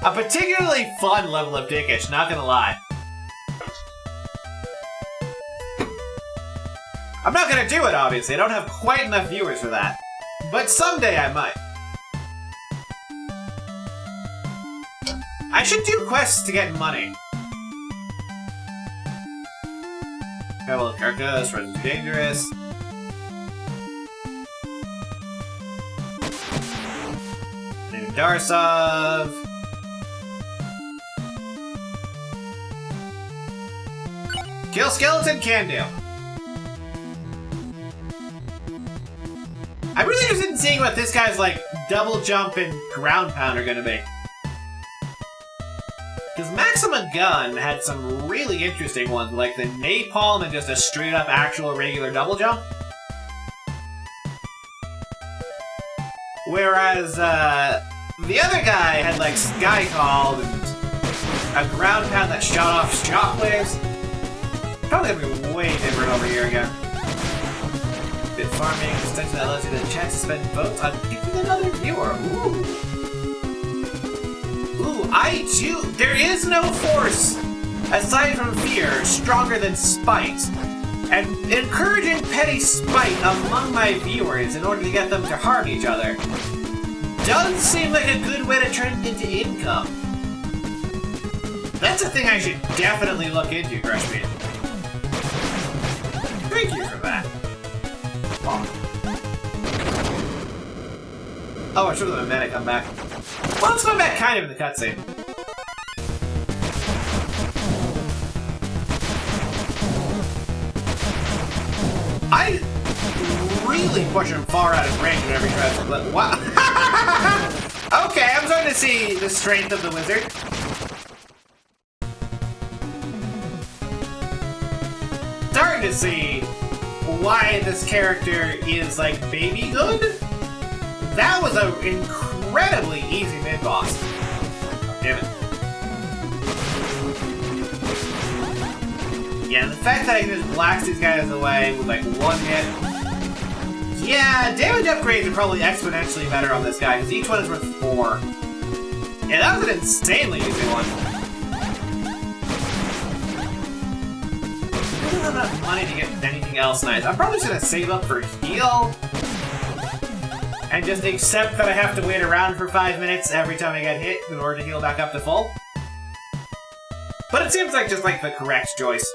a particularly fun level of dickish, not gonna lie. I'm not gonna do it, obviously. I don't have quite enough viewers for that. But someday I might. I should do quests to get money. Travel to Carcass, Friends Dangerous. New Darsov. Kill Skeleton can do. I'm really interested in seeing what this guy's like double jump and ground pound are gonna be. Because Maxima Gun had some really interesting ones, like the napalm and just a straight up actual regular double jump. Whereas the other guy had like Sky Call and a ground pound that shot off shockwaves. Probably gonna be way different over here again. Bit farming extension that allows you the chance to spend votes on picking another viewer. Ooh, I too. There is no force aside from fear stronger than spite, and encouraging petty spite among my viewers in order to get them to harm each other does seem like a good way to turn it into income. That's a thing I should definitely look into, Crushbeat. Thank you for that. Oh, I should have let Mana come back. Well, let's come back kind of in the cutscene. I really push him far out of range whenever he tries to flip. Wow. Okay, I'm starting to see the strength of the wizard. Starting to see why this character is, like, baby good? That was an incredibly easy mid-boss. Oh, damn it. Yeah, and the fact that I can just blast these guys away with like one hit. Yeah, damage upgrades are probably exponentially better on this guy, because each one is worth 4. Yeah, that was an insanely easy one. I don't have enough money to get anything else nice. I'm probably just gonna save up for heal. And just accept that I have to wait around for 5 minutes every time I get hit in order to heal back up to full. But it seems like just like the correct choice.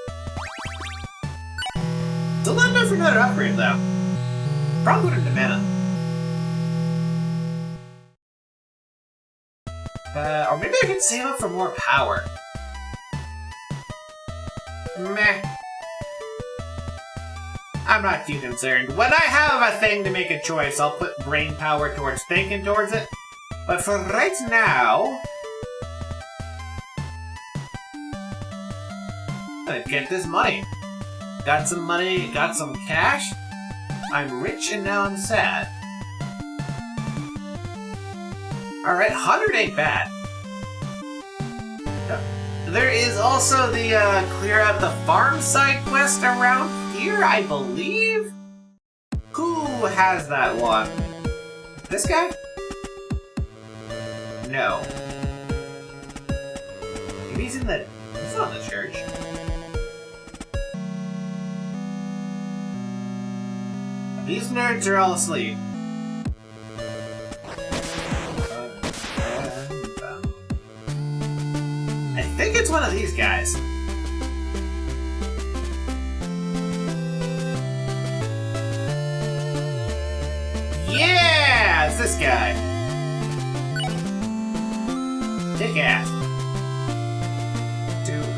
Still not enough for another upgrade though. Probably put it into mana. Or maybe I can save up for more power. Meh. I'm not too concerned. When I have a thing to make a choice, I'll put brain power towards thinking towards it. But for right now... I'm gonna get this money. Got some money, got some cash. I'm rich and now I'm sad. Alright, 100 ain't bad. There is also the clear out the farm side quest around here, I believe? Who has that one? This guy? No. Maybe he's in the... He's not in the church. These nerds are all asleep. I think it's one of these guys. Yeah! It's this guy. Kick ass.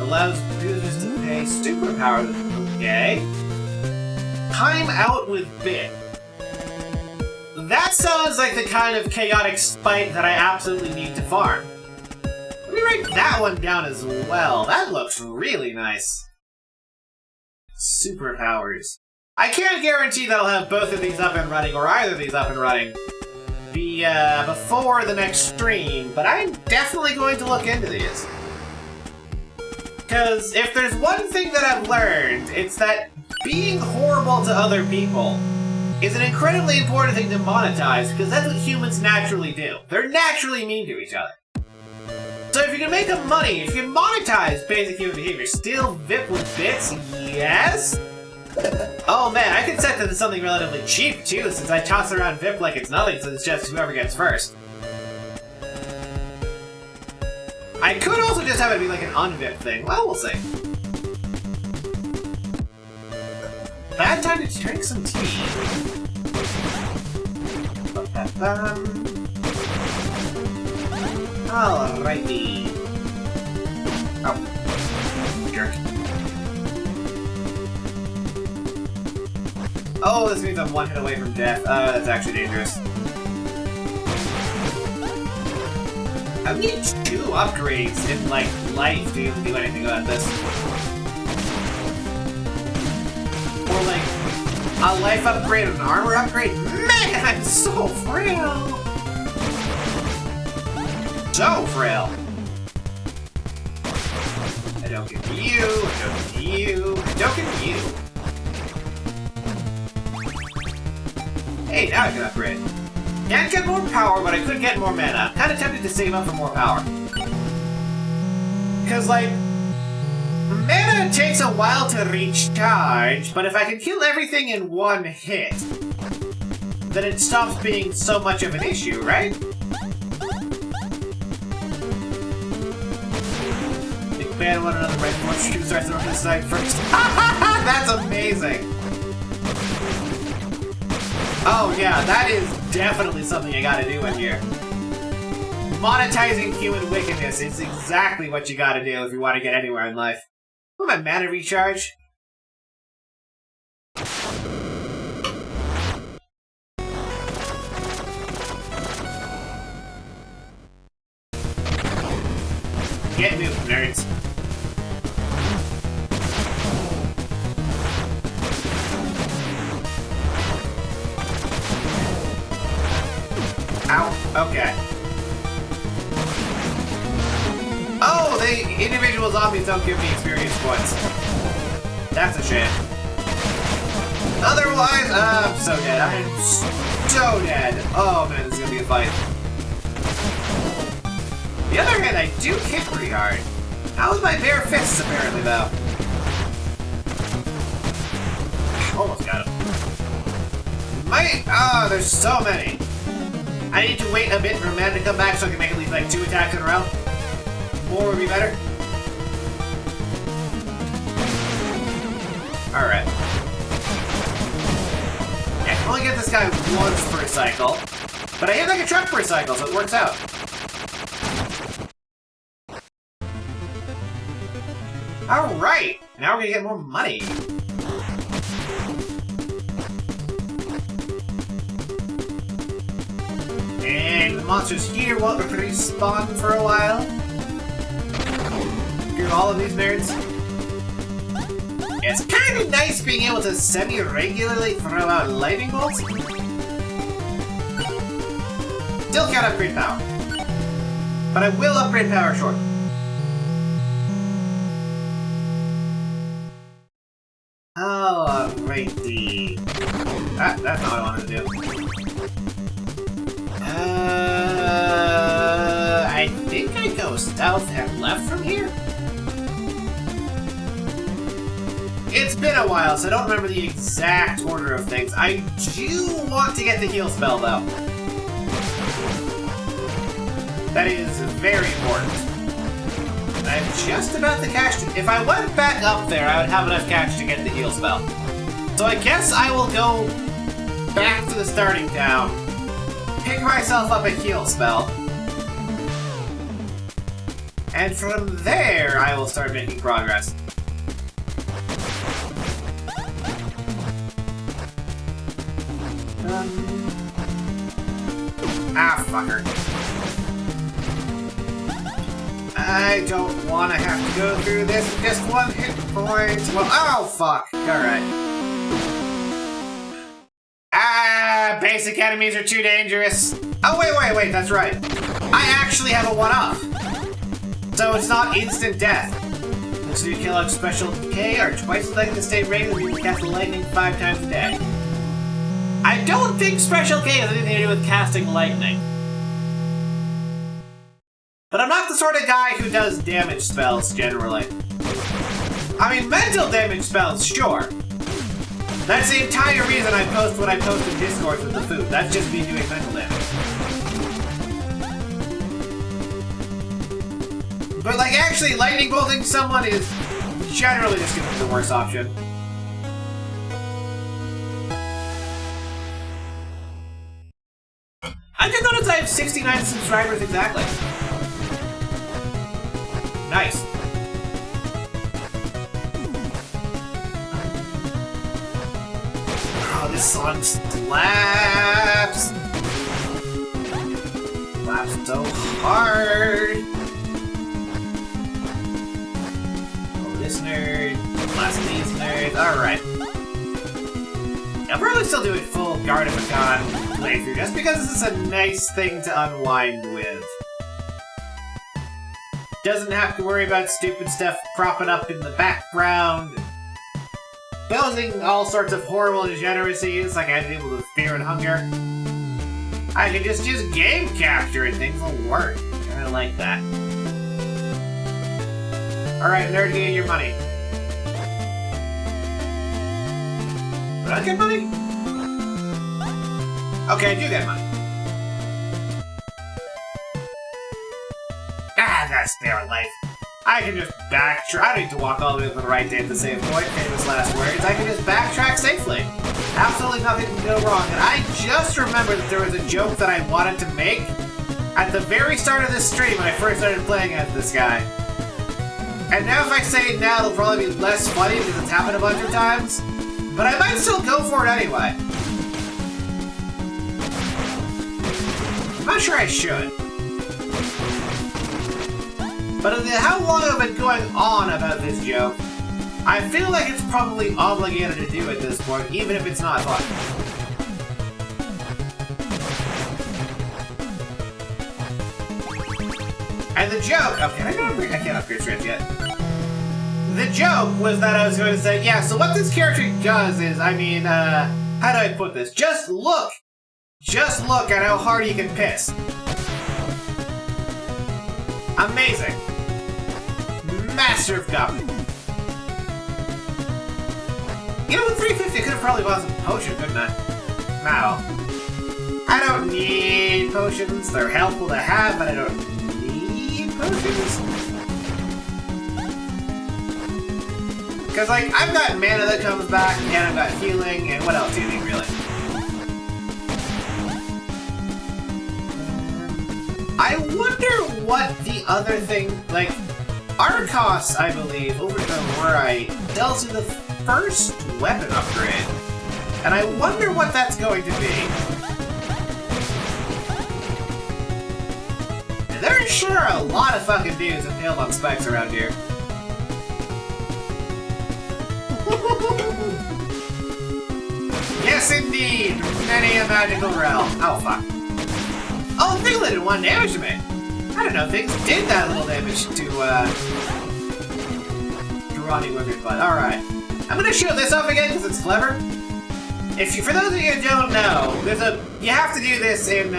Allows users to pay superpowers. Okay. Time out with Bit. That sounds like the kind of chaotic spite that I absolutely need to farm. Let me write that one down as well. That looks really nice. Superpowers. I can't guarantee that I'll have both of these up and running, or either of these up and running, before the next stream, but I'm definitely going to look into these. Because if there's one thing that I've learned, it's that being horrible to other people is an incredibly important thing to monetize, because that's what humans naturally do. They're naturally mean to each other. So if you can make them money, if you can monetize basic human behavior, steal VIP with bits, yes? Oh man, I can set that to something relatively cheap too, since I toss around VIP like it's nothing, so it's just whoever gets first. I could also just have it be like an un-VIP thing. Well, we'll see. Bad time to drink some tea. Alrighty. Oh. Jerk. Oh, this means I'm one hit away from death. That's actually dangerous. I need 2 upgrades in, like, life to even do anything about this. Or, like, a life upgrade and an armor upgrade? Man, I'm so frail! So frail! I don't get you, I don't get you, I don't get you! Hey, now I can upgrade. Can't get more power, but I could get more mana. I'm kinda tempted to save up for more power. Because, like, mana takes a while to recharge, but if I can kill everything in one hit, then it stops being so much of an issue, right? Big man want another red one. Shoot starts on this side first. That's amazing! Oh yeah, that is definitely something you gotta do in here. Monetizing human wickedness is exactly what you gotta do if you want to get anywhere in life. Oh, my mana recharge. Get moved, nerds. Okay. Oh, the individual zombies don't give me experience points. That's a shame. Otherwise, I'm so dead. I'm so dead. Oh man, this is gonna be a fight. On the other hand, I do kick pretty hard. How's my bare fists, apparently, though? Almost got him. Oh, there's so many. I need to wait a bit for a man to come back so I can make at least like 2 attacks in a row. More would be better. Alright. I can only get this guy once per cycle, but I hit like a truck per cycle, so it works out. Alright! Now we're gonna get more money. And the monsters here won't respawn for a while. Screw all of these nerds. It's kind of nice being able to semi-regularly throw out lightning bolts. Still can't upgrade power. But I will upgrade power shortly. Oh, alrighty. Ah, that's not what I wanted to do. I think I go south and left from here? It's been a while, so I don't remember the exact order of things. I do want to get the heal spell, though. That is very important. I'm just about the cash to... If I went back up there, I would have enough cash to get the heal spell. So I guess I will go back to the starting town, pick myself up a heal spell, and from there, I will start making progress. Fucker. I don't want to have to go through this with just 1 hit point. Well, oh, fuck. Alright. Basic enemies are too dangerous. Oh, wait, that's right. I actually have a 1-off. So it's not instant death. Those who kill out Special K are twice as likely to stay rated when you cast lightning 5 times a day. I don't think Special K has anything to do with casting lightning. But I'm not the sort of guy who does damage spells, generally. I mean, mental damage spells, sure. That's the entire reason I post what I post in Discord with the food. That's just me doing mental damage. But, like, actually, lightning bolting someone is generally just gonna be the worst option. I just noticed I have 69 subscribers exactly. Nice. Oh, this song slaps! Slaps so hard! Oh, this nerd. Blast these nerds. Alright. I'll probably still do a full Guard of Makan playthrough just because this is a nice thing to unwind with. Doesn't have to worry about stupid stuff cropping up in the background. Causing all sorts of horrible degeneracies like I had to deal with fear and hunger. I can just use game capture and things will work. I like that. Alright, nerd, get your money. Did I get money? Okay, I do get money. That's spare life. I can just backtrack. I don't need to walk all the way to the right to hit the save point. Famous last words. I can just backtrack safely. Absolutely nothing can go wrong. And I just remembered that there was a joke that I wanted to make at the very start of this stream when I first started playing as this guy. And now if I say it now, it'll probably be less funny because it's happened a bunch of times. But I might still go for it anyway. I'm not sure I should. But how long have I been going on about this joke? I feel like it's probably obligated to do at this point, even if it's not fun. And the joke... Okay, I can't upgrade strength yet. The joke was that I was going to say, yeah, so what this character does is, I mean, how do I put this? Just look at how hard he can piss. Amazing. Master of gum. You know, with 350, I could have probably bought some potion, couldn't I? No. I don't need potions. They're helpful to have, but I don't need potions. Because, like, I've got mana that comes back, and I've got healing, and what else do you think, really? I wonder what the other thing, like, Arcos, I believe, over to where I dealt with the first weapon upgrade. And I wonder what that's going to be. And there sure are a lot of fucking dudes impaled on spikes around here. Yes, indeed! Many a magical realm. Oh, fuck. Oh, they only did 1 damage to me. I don't know, things did that little damage to Roddy Wizard, but alright. I'm gonna show this off again because it's clever. For those of you who don't know, you have to do this in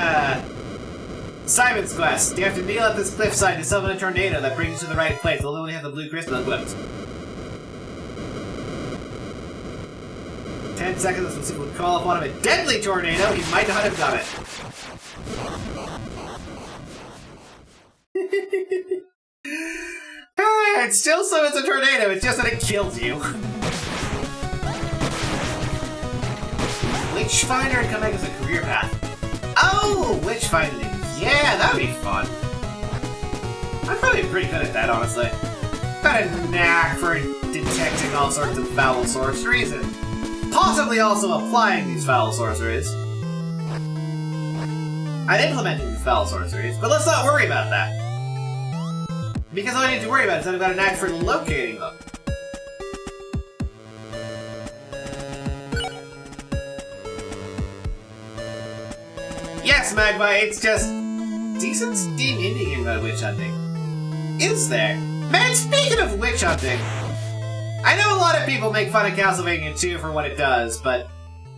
Simon's Quest. You have to kneel at this cliffside to summon a tornado that brings you to the right place. They'll only have the blue crystal equipped. 10 seconds, let's see if we call upon him a deadly tornado. He might not have done it. It still summons a tornado, it's just that it kills you. Witchfinder coming as a career path. Oh, witchfinding. Yeah, that'd be fun. I'm probably pretty good at that, honestly. Got a knack for detecting all sorts of foul sorceries and possibly also applying these foul sorceries. And implementing these foul sorceries, but let's not worry about that. Because all I need to worry about is that I've got a knack for locating them. Yes, Magpie, it's just decent Steam indie game about witch hunting. Is there? Man, speaking of witch hunting, I know a lot of people make fun of Castlevania 2 for what it does, but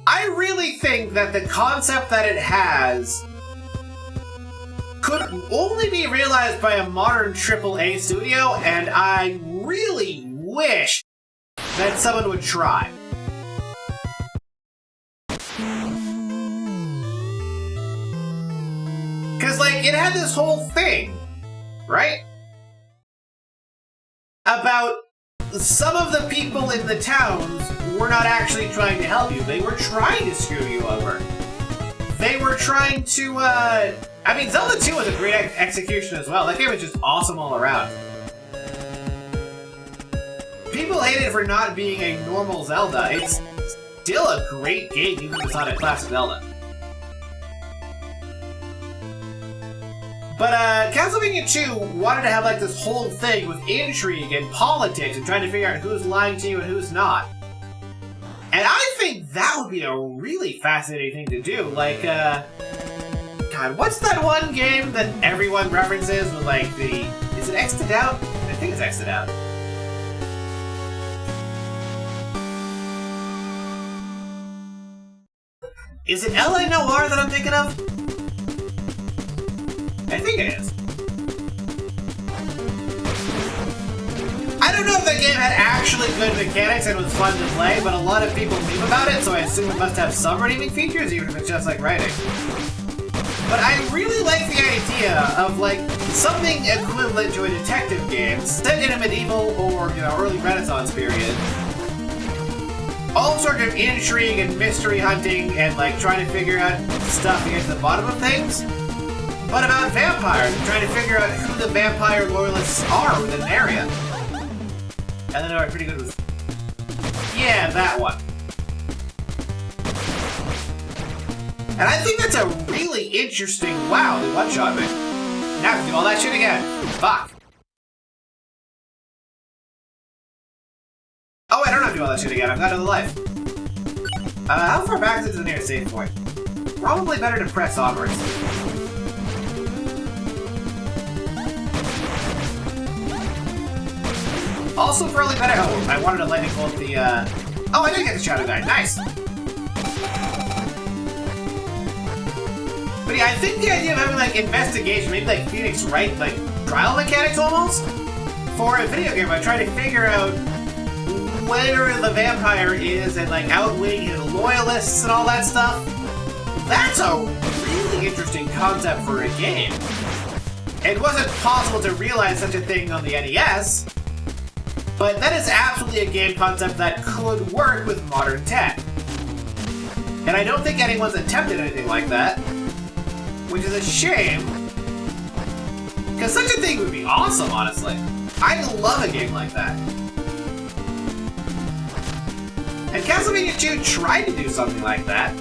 I really think that the concept that it has could only be realized by a modern AAA studio, and I really wish that someone would try. Because, like, it had this whole thing, right? About some of the people in the towns were not actually trying to help you. They were trying to screw you over. They were trying to, I mean, Zelda 2 was a great execution as well. That game was just awesome all around. People hate it for not being a normal Zelda. It's still a great game, even if it's not a classic Zelda. But, Castlevania 2 wanted to have, like, this whole thing with intrigue and politics and trying to figure out who's lying to you and who's not. And I think that would be a really fascinating thing to do. Like, God, what's that one game that everyone references with, like, is it X'd Out? I think it's X'd Out. Is it L.A. Noire that I'm thinking of? I think it is. I don't know if that game had actually good mechanics and was fun to play, but a lot of people meme about it, so I assume it must have some redeeming features, even if it's just like writing. But I really like the idea of, like, something equivalent to a detective game set in a medieval or, you know, early Renaissance period. All sort of intrigue and mystery hunting and, like, trying to figure out stuff to get to the bottom of things. But about vampires and trying to figure out who the vampire loyalists are within an area. And then I'm pretty good with... Yeah, that one. And I think that's a really interesting... Wow, they one-shot me. Now I have to do all that shit again. Fuck. Oh, I don't have to do all that shit again. I've got another life. How far back is the nearest save point? Probably better to press onwards. Also probably better. Oh, I wanted to lightning bolt the, Oh, I did get the Shadow Guy. Nice! But yeah, I think the idea of having, like, investigation, maybe like Phoenix Wright, like, trial mechanics almost? For a video game, I try to figure out where the vampire is and, like, outwitting his loyalists and all that stuff. That's a really interesting concept for a game. It wasn't possible to realize such a thing on the NES, but that is absolutely a game concept that could work with modern tech. And I don't think anyone's attempted anything like that, which is a shame, because such a thing would be awesome, honestly. I'd love a game like that. And Castlevania 2 tried to do something like that.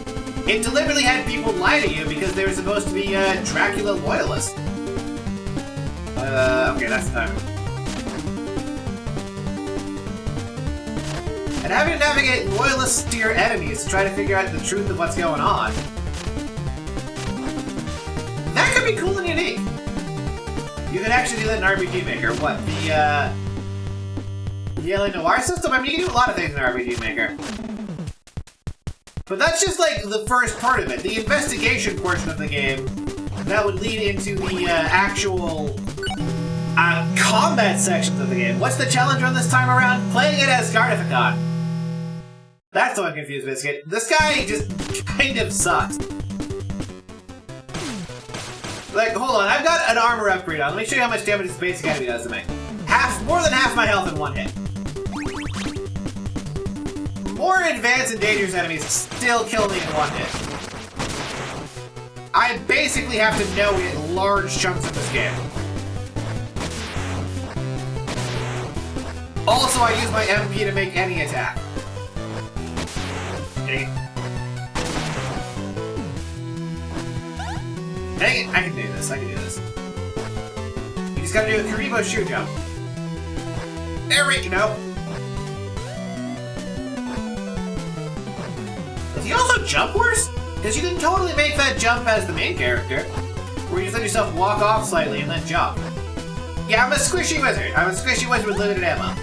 It deliberately had people lie to you because they were supposed to be Dracula loyalists. Okay, that's the time. And having to navigate loyalists to your enemies to try to figure out the truth of what's going on. That could be cool and unique. You could actually do that in RPG Maker. What, the LA Noire system? I mean, you can do a lot of things in RPG Maker. But that's just, like, the first part of it. The investigation portion of the game that would lead into the actual combat sections of the game. What's the challenge on this time around? Playing it as Garnificon. That's the one confused Biscuit. This guy just kind of sucks. Like, hold on, I've got an armor upgrade on. Let me show you how much damage this basic enemy does to me. More than half my health in one hit. More advanced and dangerous enemies still kill me in one hit. I basically have to no-hit large chunks of this game. Also, I use my MP to make any attack. Dang it, I can do this, I can do this. You just gotta do a Karibo shoe jump. There we go. Does he also jump worse? Because you can totally make that jump as the main character, where you just let yourself walk off slightly and then jump. Yeah, I'm a squishy wizard. I'm a squishy wizard with limited ammo.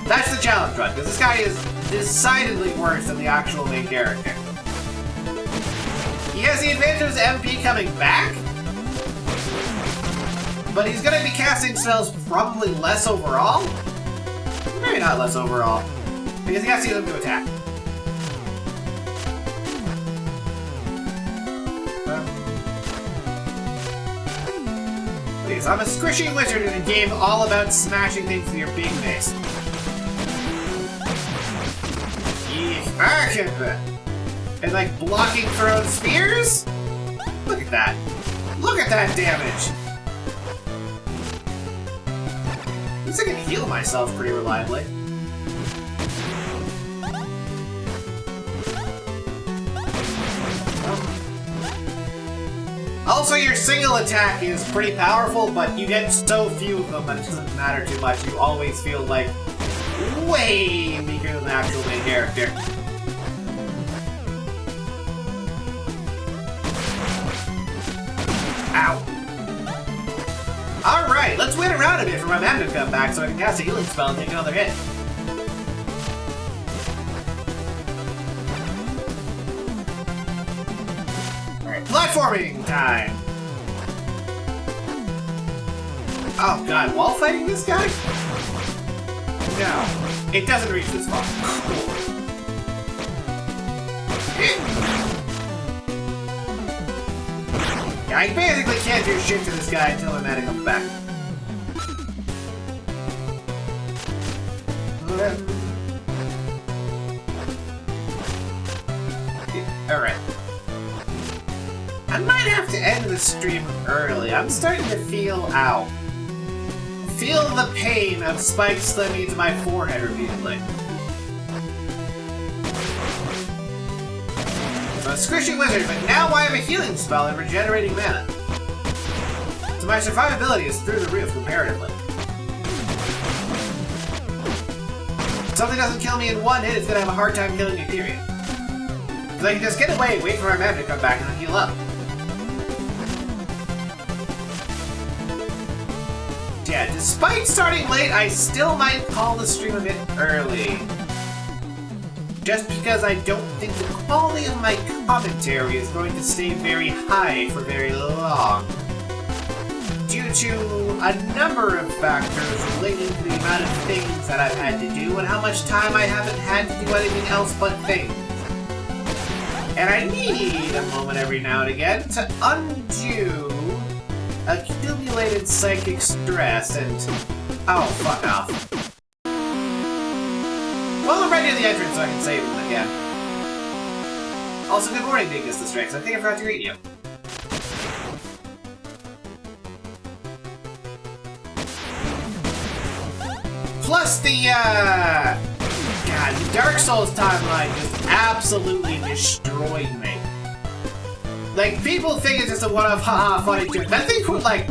That's the challenge run, because this guy is decidedly worse than the actual main character. He has the advantage of his MP coming back, but he's going to be casting spells probably less overall. Maybe not less overall, because he has to use them to attack. Okay, so I'm a squishy wizard in a game all about smashing things with your big face. And like blocking thrown spears? Look at that. Look at that damage. At least I can heal myself pretty reliably. Also, your single attack is pretty powerful, but you get so few of them that it doesn't matter too much. You always feel like way weaker than the actual main character. Ow. Alright, let's wait around a bit for my mana to come back so I can cast a healing spell and take another hit. Alright, platforming time! Oh god, wall fighting this guy? No, it doesn't reach this far. Cool. Yeah, I basically can't do shit to this guy until my mana comes back. Alright. I might have to end the stream early. I'm starting to feel out. Feel the pain of spikes slamming into my forehead repeatedly. So I'm a squishy wizard, but now I have a healing spell and regenerating mana. So my survivability is through the roof comparatively. If something doesn't kill me in one hit, it's gonna have a hard time killing me, period. Because I can just get away, wait for my mana to come back, and then heal up. yeah, despite starting late, I still might call the stream a bit early. Just because I don't think the quality of my commentary is going to stay very high for very long. Due to a number of factors relating to the amount of things that I've had to do and how much time I haven't had to do anything else but things. And I need a moment every now and again to undo accumulated psychic stress and... oh, fuck off. Well, I'm right near the entrance so I can save them again. Also, good morning, Dingus the Strix. I think I forgot to greet you. Plus the, God, the Dark Souls timeline just absolutely destroyed me. Like, people think it's just a one-off, haha, funny joke. That thing took, like,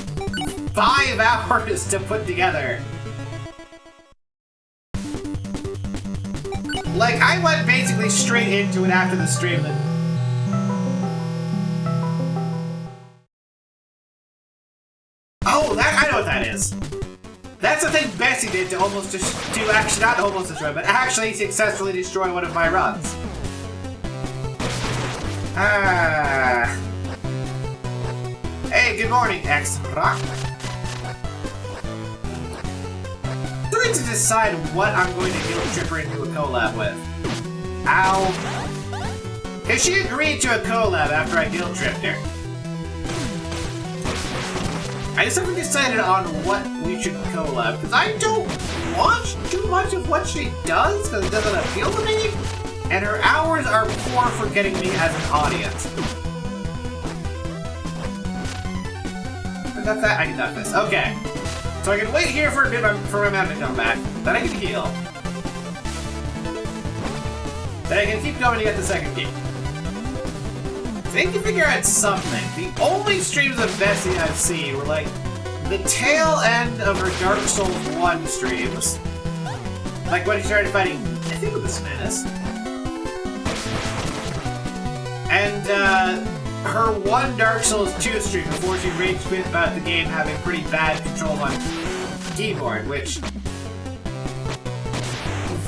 5 hours to put together. Like, I went basically straight into it after the stream and... oh, I know what that is. That's the thing Bessie did to almost to actually not almost destroy, but actually successfully destroy one of my runs. Hey, good morning, X-Rock. Trying to decide what I'm going to guilt trip her into a collab with. Ow. Because she agreed to a collab after I guilt tripped her. I just haven't decided on what we should collab, because I don't watch too much of what she does, because it doesn't appeal to me, and her hours are poor for getting me as an audience. But that's that, I can duck this. Okay. So I can wait here for a bit for my mana to come back, then I can heal. Then I can keep going to get the second key. So I need to figure out something. The only streams of Bessie I've seen were like the tail end of her Dark Souls 1 streams. Like when she started fighting, I think it was Menace. And her one Dark Souls 2 stream before she rage quit about the game having pretty bad control on keyboard, which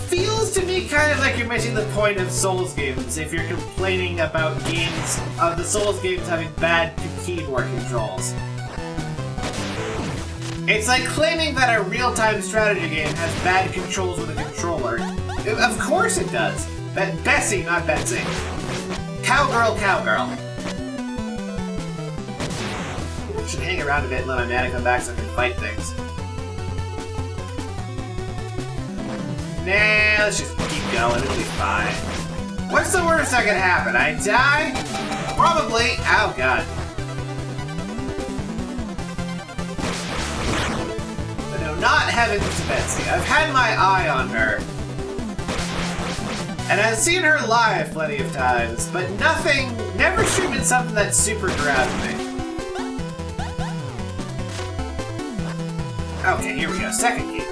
feels to me kind of like you're missing the point of Souls games if you're complaining about games of the Souls games having bad keyboard controls. It's like claiming that a real-time strategy game has bad controls with a controller. Of course it does. Bessie, not Betsy. Cowgirl, cowgirl. I should hang around a bit and let my mana come back so I can fight things. Nah, let's just keep going, it'll be fine. What's the worst that could happen? I die? Probably. Oh god. But no, not heaven to Betsy. I've had my eye on her. And I've seen her live plenty of times, but never streamed something that super grabbed me. Okay, here we go, second key.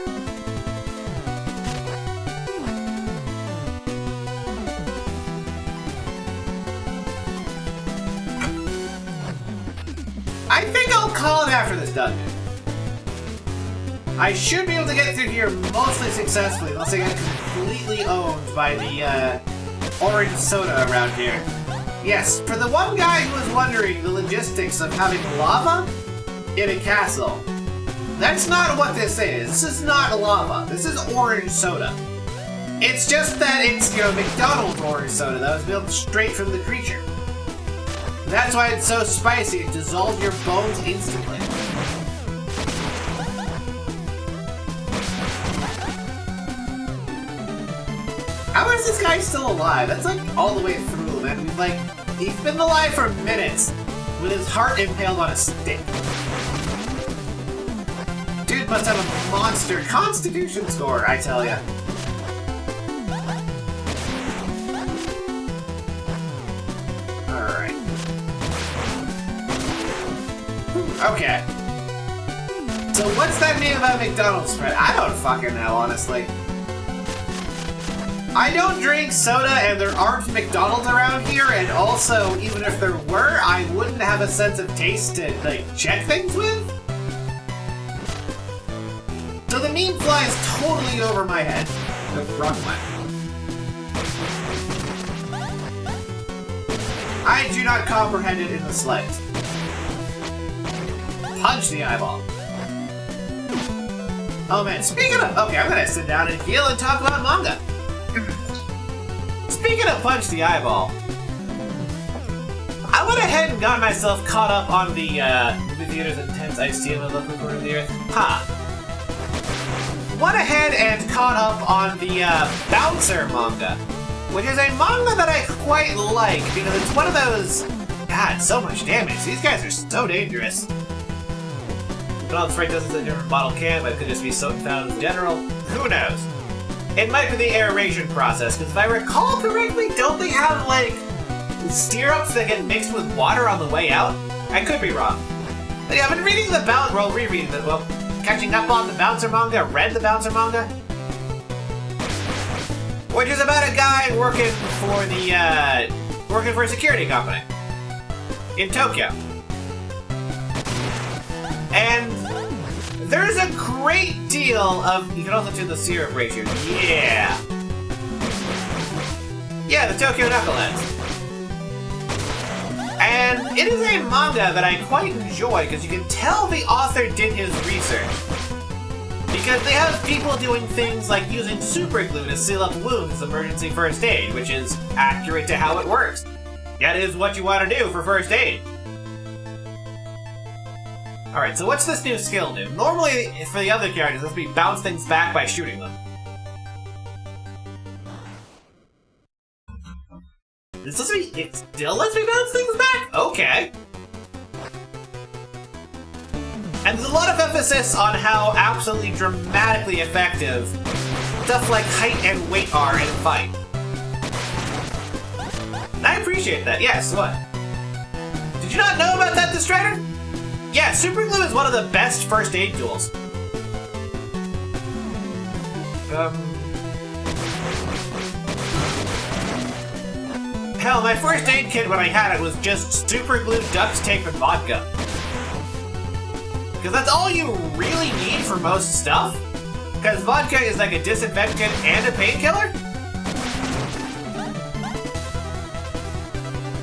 I think I'll call it after this dungeon. I should be able to get through here mostly successfully, unless I get completely owned by the orange soda around here. Yes, for the one guy who was wondering the logistics of having lava in a castle, that's not what this is. This is not lava. This is orange soda. It's just that it's, you know, McDonald's orange soda that was built straight from the creature. That's why it's so spicy, it dissolves your bones instantly. How is this guy still alive? That's like all the way through, man. He's been alive for minutes with his heart impaled on a stick. Dude must have a monster constitution score, I tell ya. Alright. Okay. So what's that mean about McDonald's spread? I don't fucking know, honestly. I don't drink soda and there aren't McDonald's around here, and also, even if there were, I wouldn't have a sense of taste to, like, check things with? So the meme flies totally over my head. The wrong one. I do not comprehend it in the slightest. Punch the eyeball. Oh man, speaking of... Okay, I'm gonna sit down and heal and talk about manga. Speaking of punch the eyeball, I went ahead and got myself caught up on the movie theater's intense iced tea in the local corner of the earth. Went ahead and caught up on the Bouncer manga, which is a manga that I quite like because it's one of those... God, so much damage. These guys are so dangerous. But all the sprite does is a different model can, but it could just be soap found in general. Who knows? It might be the aeration process, because if I recall correctly, don't they have, like, stirrups that get mixed with water on the way out? I could be wrong. But yeah, I've been reading the catching up on the Bouncer manga, read the Bouncer manga, which is about a guy working for a security company in Tokyo. And there's a great deal of... You can also do the syrup ratio. Yeah! Yeah, the Tokyo Knuckleheads. And it is a manga that I quite enjoy because you can tell the author did his research. Because they have people doing things like using super glue to seal up wounds as emergency first aid, which is accurate to how it works. That is what you want to do for first aid. Alright, so what's this new skill do? Normally, for the other characters, this would be bounce things back by shooting them. It still lets me bounce things back? Okay. And there's a lot of emphasis on how absolutely dramatically effective stuff like height and weight are in a fight. And I appreciate that. Yes, what? Did you not know about that, the Strider? Yeah, super glue is one of the best first aid tools. Hell, my first aid kit when I had it was just super glue, duct tape, and vodka. Because that's all you really need for most stuff. Because vodka is like a disinfectant and a painkiller?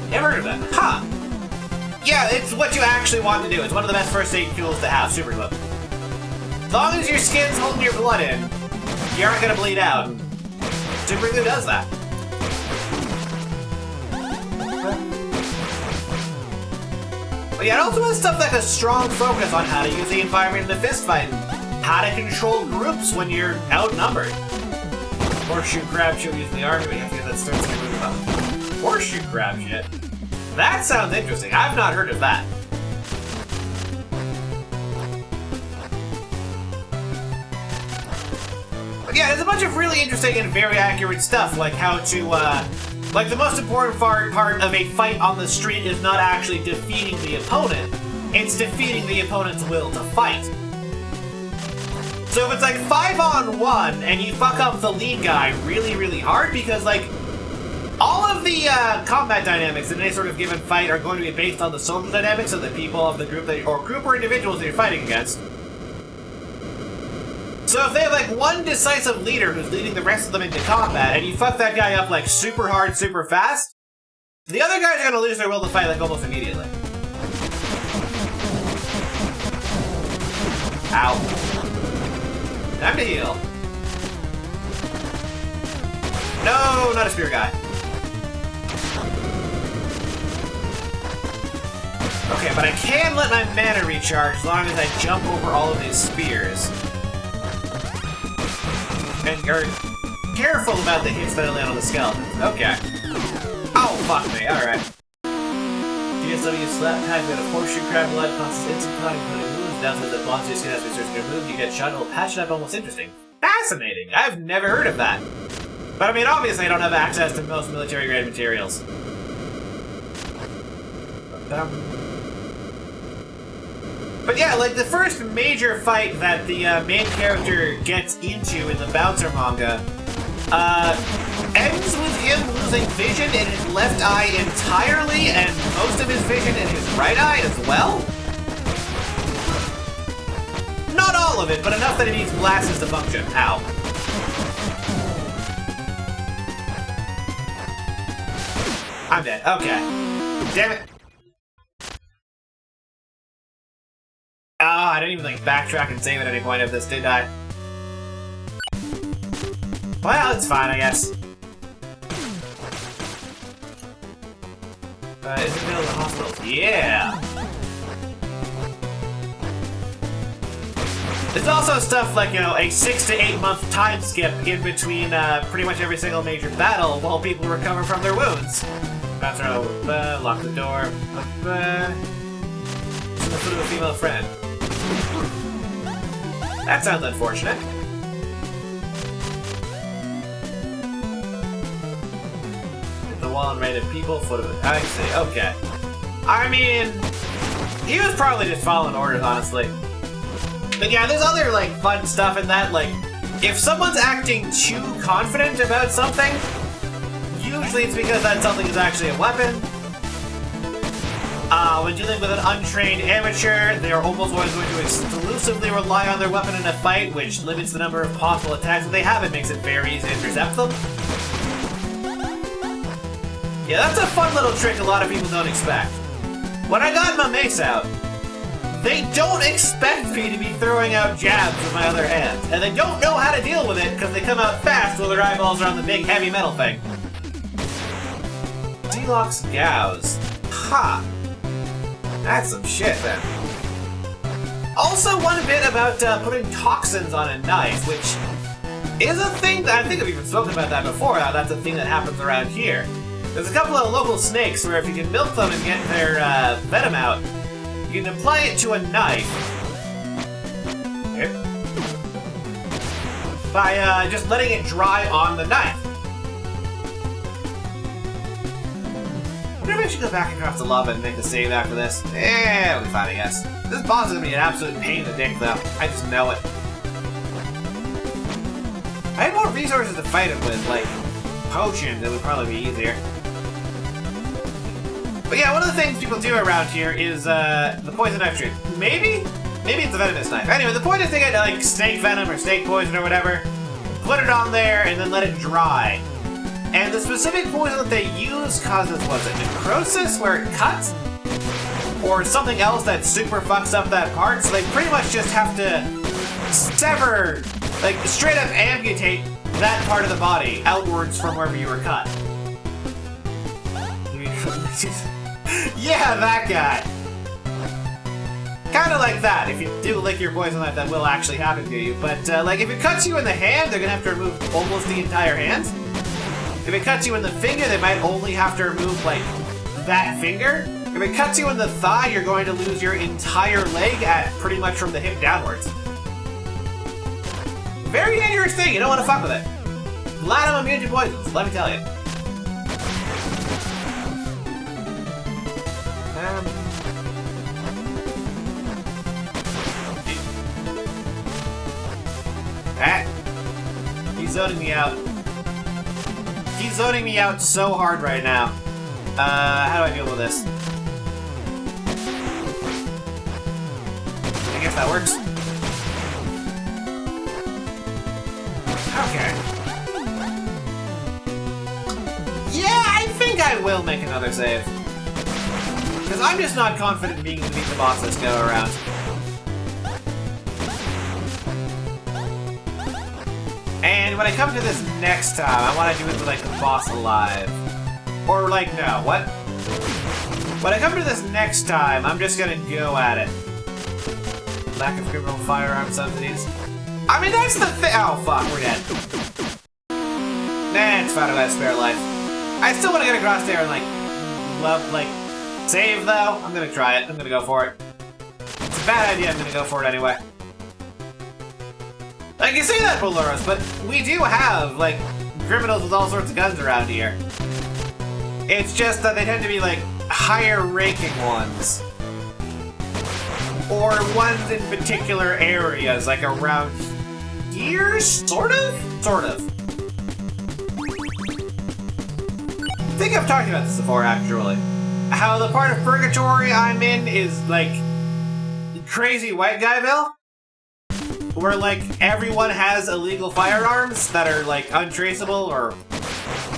Never heard of that. Huh. Yeah, it's what you actually want to do. It's one of the best first aid tools to have, super glue. As long as your skin's holding your blood in, you aren't gonna bleed out. Super glue does that. But yeah, it also has stuff like a strong focus on how to use the environment in a fist fight, and how to control groups when you're outnumbered. Horseshoe crab shit using the army, but you have to get that starts to move up. Horseshoe crab shit? That sounds interesting. I've not heard of that. But yeah, there's a bunch of really interesting and very accurate stuff, like how to, like the most important part of a fight on the street is not actually defeating the opponent, it's defeating the opponent's will to fight. So if it's like 5-on-1 and you fuck up the lead guy really, really hard, because like, all of the combat dynamics in any sort of given fight are going to be based on the social dynamics of the people of the group or group or individuals that you're fighting against. So if they have like one decisive leader who's leading the rest of them into combat, and you fuck that guy up like super hard, super fast, the other guys are going to lose their will to fight like almost immediately. Ow. Time to heal. No, not a spear guy. Okay, but I can let my mana recharge as long as I jump over all of these spears. And you're careful about the hits that I land on the skeleton. Okay. Oh, fuck me. Alright. GSW slap time with a horseshoe crab blood causes instant clotting, putting moves down to the monster skin as we search your move. You get shot, it'll patch it up almost interesting. Fascinating. I've never heard of that. But I mean, obviously I don't have access to most military grade materials. But yeah, like the first major fight that the main character gets into in the Bouncer manga ends with him losing vision in his left eye entirely and most of his vision in his right eye as well. Not all all of it, but enough that it needs glasses to function. Ow. I'm dead. Okay. Damn it. Oh, I didn't even like backtrack and save at any point of this, did I? Well, it's fine, I guess. Is it middle of the hospital? Yeah! There's also stuff like, you know, a 6 to 8 month time skip in between pretty much every single major battle while people recover from their wounds. Bounce around, lock the door. It's in the foot of a female friend. That sounds unfortunate. Hit the wall and raided people, foot of it. I see, okay. I mean, he was probably just following orders, honestly. But yeah, there's other, like, fun stuff in that, like, if someone's acting too confident about something, usually it's because that something is actually a weapon. When dealing with an untrained amateur, they are almost always going to exclusively rely on their weapon in a fight, which limits the number of possible attacks that they have and makes it very easy to intercept them. Yeah, that's a fun little trick a lot of people don't expect. When I got my mace out, they don't expect me to be throwing out jabs with my other hand, and they don't know how to deal with it because they come out fast while their eyeballs are on the big heavy metal thing. D-Locks Gauze. Ha! That's some shit, then. Also, one bit about putting toxins on a knife, which is a thing that I think I've even spoken about that before, how that's a thing that happens around here. There's a couple of local snakes where if you can milk them and get their venom out, you can apply it to a knife. Okay. By just letting it dry on the knife. Maybe I should go back across the lava and make a save after this. It'll be fine, I guess. This boss is gonna be an absolute pain in the dick, though. I just know it. I had more resources to fight it with, like potions. It would probably be easier. But yeah, one of the things people do around here is the poison knife trick. Maybe it's the venomous knife. Anyway, the point is to get like snake venom or snake poison or whatever, put it on there, and then let it dry. And the specific poison that they use causes, was it necrosis, where it cuts? Or something else that super fucks up that part, so they pretty much just have to sever, like straight up amputate that part of the body outwards from wherever you were cut. Yeah, that guy! Kinda like that. If you do lick your poison knife, that will actually happen to you. But, like, if it cuts you in the hand, they're gonna have to remove almost the entire hand. If it cuts you in the finger, they might only have to remove, like, that finger. If it cuts you in the thigh, you're going to lose your entire leg at pretty much from the hip downwards. Very dangerous thing, you don't want to fuck with it. Glad I'm immune to poisons, let me tell you. He's zoning me out. He's zoning me out so hard right now. How do I deal with this? I guess that works. Okay. Yeah, I think I will make another save. Because I'm just not confident in being able to beat the boss this go around. And when I come to this next time, I want to do it with, like, the boss alive. Or, like, no, what? When I come to this next time, I'm just gonna go at it. Lack of criminal firearm subsidies. I mean, that's the thing. Oh, fuck, we're dead. Nah, it's fine, I got a spare life. I still want to get across there and, like, save, though. I'm gonna try it. I'm gonna go for it. It's a bad idea. I'm gonna go for it anyway. Like, you say that, Polaris, but we do have, like, criminals with all sorts of guns around here. It's just that they tend to be, like, higher-ranking ones. Or ones in particular areas, like around here? Sort of? Sort of. I think I've talked about this before, actually. How the part of Purgatory I'm in is, like, crazy white guyville. where, like, everyone has illegal firearms that are, like, untraceable or,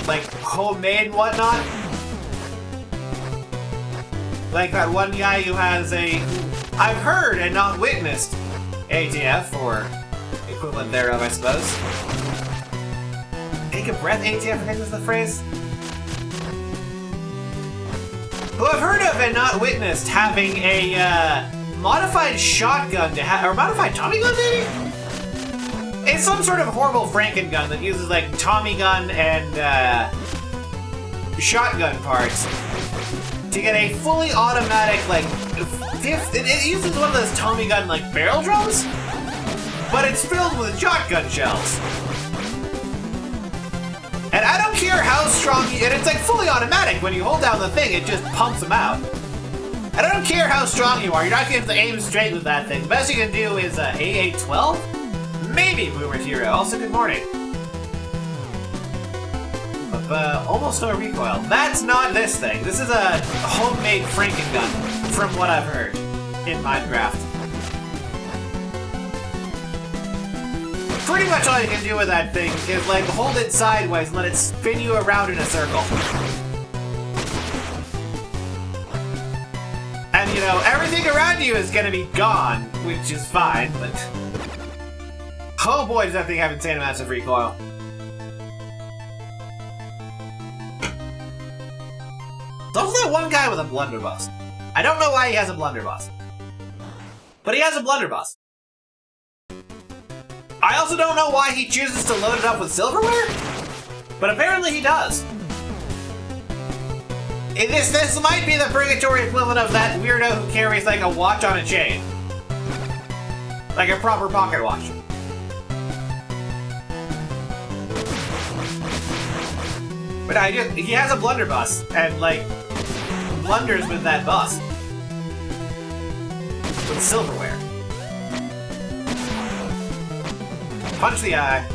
like, homemade and whatnot. Like that one guy who has a, I've heard and not witnessed, ATF, or equivalent thereof, I suppose. Take a breath, ATF, I think was the phrase. Who I've heard of and not witnessed having a modified shotgun to have, or modified Tommy gun, maybe? It's some sort of horrible Franken gun that uses like Tommy gun and shotgun parts to get a fully automatic, like, it uses one of those Tommy gun, like, barrel drums, but it's filled with shotgun shells. And I don't care how strong and it's, like, fully automatic. When you hold down the thing, it just pumps them out. And I don't care how strong you are, you're not going to have to aim straight with that thing. The best you can do is, AA-12? Maybe Boomer Hero. Also, good morning. Almost no recoil. That's not this thing. This is a homemade Franken gun, from what I've heard in Minecraft. Pretty much all you can do with that thing is, like, hold it sideways and let it spin you around in a circle. And, you know, everything around you is gonna be gone, which is fine, but... Oh boy, does that thing have insane amounts of recoil. There's also that one guy with a blunderbuss. I don't know why he has a blunderbuss. But he has a blunderbuss. I also don't know why he chooses to load it up with silverware, but apparently he does. This might be the purgatory equivalent of that weirdo who carries like a watch on a chain. Like a proper pocket watch. But he has a blunderbuss, and like, blunders with that bus. With silverware. Punch the eye.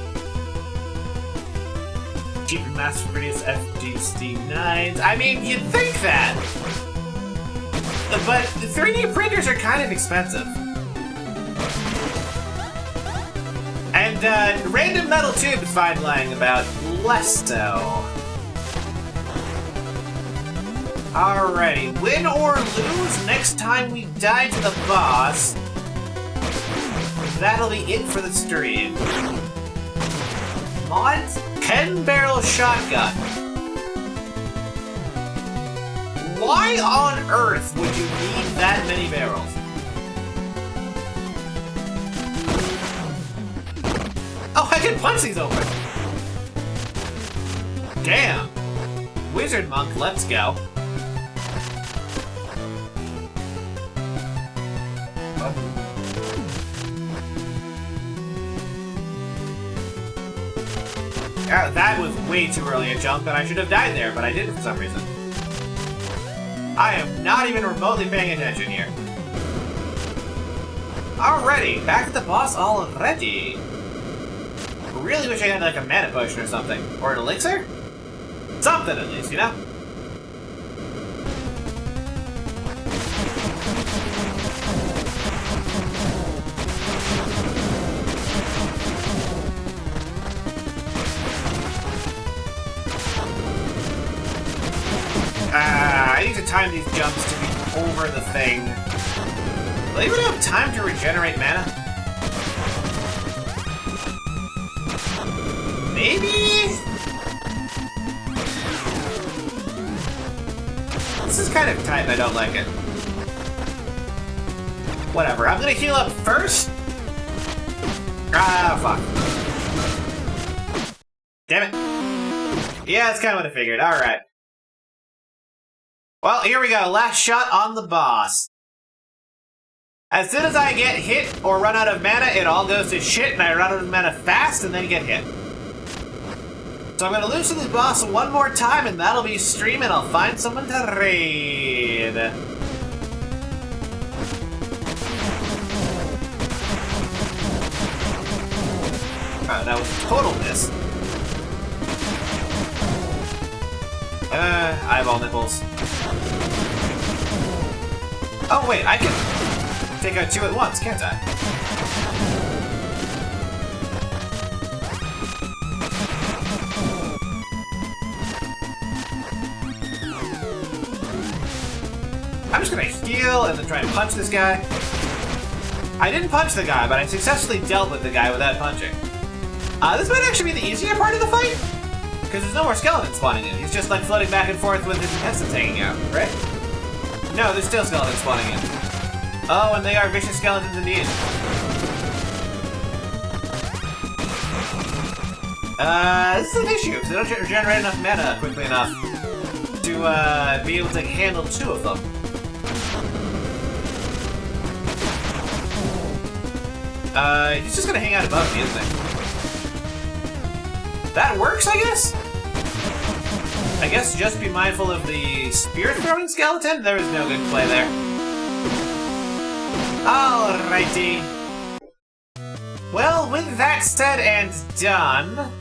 Cheap and mass-produced FGC9s. I mean, you'd think that. But 3D printers are kind of expensive. And random metal tubes find lying about, less so. Alrighty, win or lose, next time we die to the boss, that'll be it for the stream. Mods, 10-barrel shotgun. Why on earth would you need that many barrels? Oh, I can punch these open! Damn! Wizard Monk, let's go. That was way too early a jump, and I should have died there, but I didn't for some reason. I am not even remotely paying attention here. Alrighty, back at the boss already. Really wish I had like a mana potion or something. Or an elixir? Something at least, you know? I need to time these jumps to be over the thing. Will I even have time to regenerate mana? Maybe? This is kind of tight and I don't like it. Whatever, I'm gonna heal up first. Ah, fuck. Damn it. Yeah, that's kind of what I figured. Alright. Well, here we go. Last shot on the boss. As soon as I get hit or run out of mana, it all goes to shit, and I run out of mana fast and then get hit. So I'm gonna loosen the boss one more time, and that'll be stream, and I'll find someone to raid. Oh, that was a total miss. Eyeball nipples. Oh wait, I can take out two at once, can't I? I'm just gonna heal and then try and punch this guy. I didn't punch the guy, but I successfully dealt with the guy without punching. This might actually be the easier part of the fight, because there's no more skeletons spawning in. He's just like floating back and forth with his intestines hanging out, right? No, there's still skeletons spawning in. Oh, and they are vicious skeletons indeed. This is an issue, because they don't regenerate enough mana quickly enough to be able to handle two of them. He's just gonna hang out above me, isn't he? That works, I guess? I guess just be mindful of the spear-throwing skeleton? There was no good play there. Alrighty. Well, with that said and done...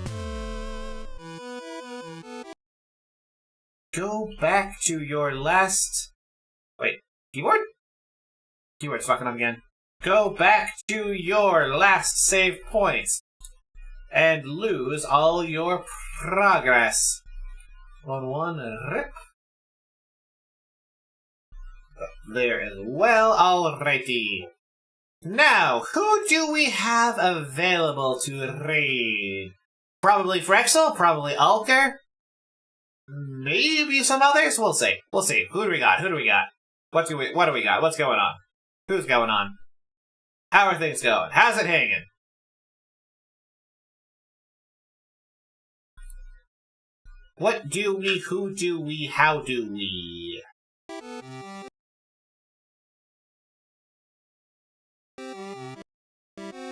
Go back to your last... Wait, keyboard? Keyboard's fucking up again. Go back to your last save point and lose all your progress. On one rip. There as well. Alrighty. Now, who do we have available to raid? Probably Frexel, probably Ulker. Maybe some others? We'll see. We'll see. Who do we got? Who do we got? What do we got? What's going on? Who's going on? How are things going? How's it hanging? What do we, who do we, how do we?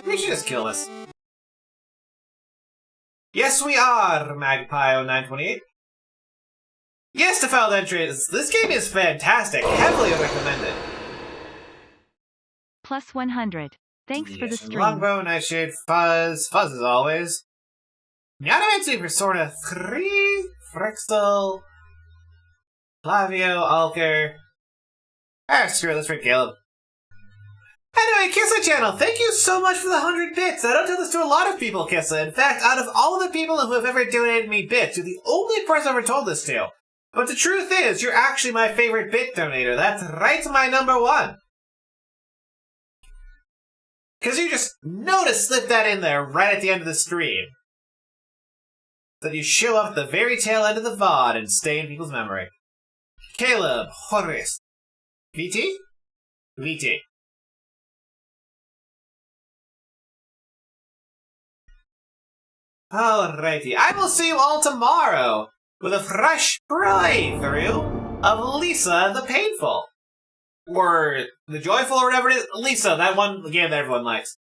We should just kill this. Yes, we are, Magpie0928. Yes, to filed entries. This game is fantastic. Heavily recommended. Plus 100. Thanks for the stream. Longbow, Nightshade, Fuzz. Fuzz as always. Nyanamancy, Persona 3, Frexel, Flavio, Ulker. Ah, screw it, let's read Caleb. Anyway, Kissa Channel, thank you so much for the 100 bits. I don't tell this to a lot of people, Kissa. In fact, out of all the people who have ever donated me bits, you're the only person I've ever told this to. But the truth is, you're actually my favorite bit donator. That's right, my number one. Because you just know to slip that in there right at the end of the stream. So that you show up at the very tail end of the VOD and stay in people's memory. Caleb, Horace. VT? VT. Alrighty, I will see you all tomorrow with a fresh playthrough of Lisa the Painful. Or the Joyful, or whatever it is. Lisa, that one game that everyone likes.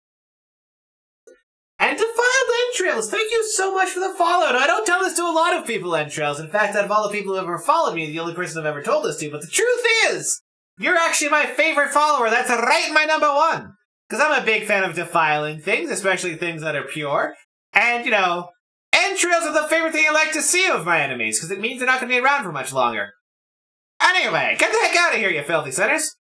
And to Filed Entrails, thank you so much for the follow. Now, I don't tell this to a lot of people, Entrails. In fact, out of all the people who have ever followed me, the only person I've ever told this to. But the truth is, you're actually my favorite follower. That's right, my number one. Because I'm a big fan of defiling things, especially things that are pure. And, you know, entrails are the favorite thing I like to see of my enemies, because it means they're not going to be around for much longer. Anyway, get the heck out of here, you filthy sinners!